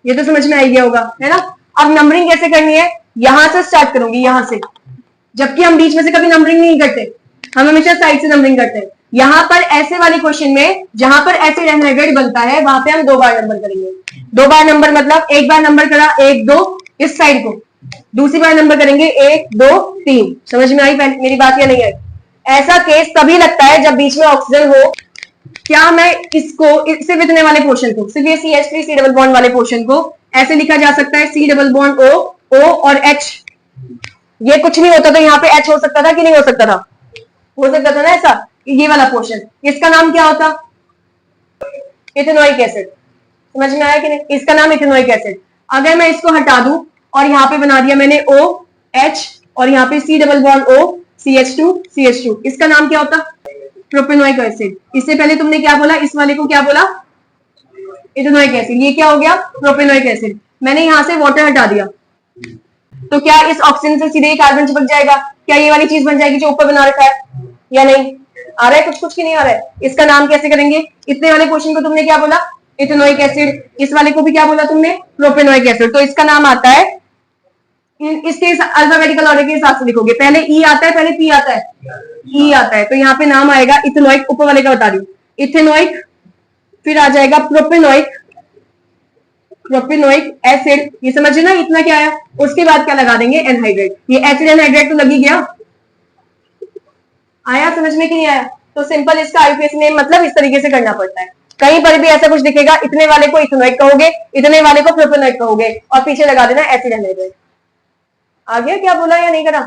ये तो समझ में आ गया होगा, है ना। अब नंबरिंग कैसे करनी है, यहां से स्टार्ट करूंगी, यहां से, जबकि हम बीच में से कभी नंबरिंग नहीं करते, हम हमेशा साइड से नंबरिंग करते हैं। यहां पर ऐसे वाले क्वेश्चन में जहां पर एसिड एनहाइड्राइड बनता है वहां पे हम 2 बार नंबर करेंगे। 2 बार नंबर मतलब एक बार नंबर करा 1 2 इस साइड को, दूसरी बार नंबर करेंगे 1 2 3। समझ में आई मेरी बात या नहीं आई। ऐसा केस तभी लगता है जब बीच में ऑक्सीजन हो। क्या मैं इसको सिर्फ इतने वाले पोर्शन को, सिर्फ ये CH3 C डबल बॉन्ड वाले पोर्शन को ऐसे लिखा जा सकता है, C double bond O, O और H। ये कुछ नहीं होता तो यहाँ पे H हो सकता था कि नहीं हो सकता था, हो सकता था ना ऐसा। ये वाला पोर्शन, इसका नाम क्या होता, इथेनोइक एसिड। समझ में आया कि नहीं, इसका नाम इथेनोइक एसिड। अगर मैं इसको हटा दूं और यहाँ पे बना दिया मैंने O H और यहाँ पे C double bond O CH2 CH2, इसका नाम क्या होता, प्रोपेनोइक एसिड। इससे पहले तुमने क्या बोला, इस वाले को क्या बोला, इथेनोइक एसिड। ये क्या हो गया, प्रोपेनोइक एसिड। मैंने यहां से वाटर हटा दिया, तो क्या इस ऑक्सीजन से सीधे कार्बन चिपक जाएगा, क्या ये वाली चीज बन जाएगी जो ऊपर बना रखा है, या नहीं। आ रहा है कुछ कुछ की नहीं आ रहा है। इसका नाम कैसे करेंगे, इतने वाले क्वेश्चन को तुमने क्या बोला, इथेनोइक एसिड, इस वाले को भी क्या बोला तुमने, प्रोपेनोइक एसिड। तो इसका नाम आता है, इसके अल्फाबेटिकल ऑर्डर के हिसाब से लिखोगे, पहले ई आता है, पहले पी आता है, ई आता है, तो यहाँ पे नाम आएगा इथेनोइक, ऊपर वाले का बता रही हूँ, इथेनोइक, फिर आ जाएगा प्रोपेनोइक, प्रोपेनोइक एसिड। ये समझे ना, इतना क्या है, उसके बाद क्या लगा देंगे, एनहाइड्रेट। ये एसिड एनहाइड्रेट तो लगी गया, आया समझ में कि नहीं आया। तो सिंपल इसका आईपीएसी नेम मतलब इस तरीके से करना पड़ता है। कहीं पर भी ऐसा कुछ दिखेगा, इतने वाले को इथेनोइक कहोगे, इतने वाले को प्रोपेनोइक कहोगे, और पीछे लगा देना एसिड एनहाइड्रेट। आ गया क्या बोला या नहीं करा।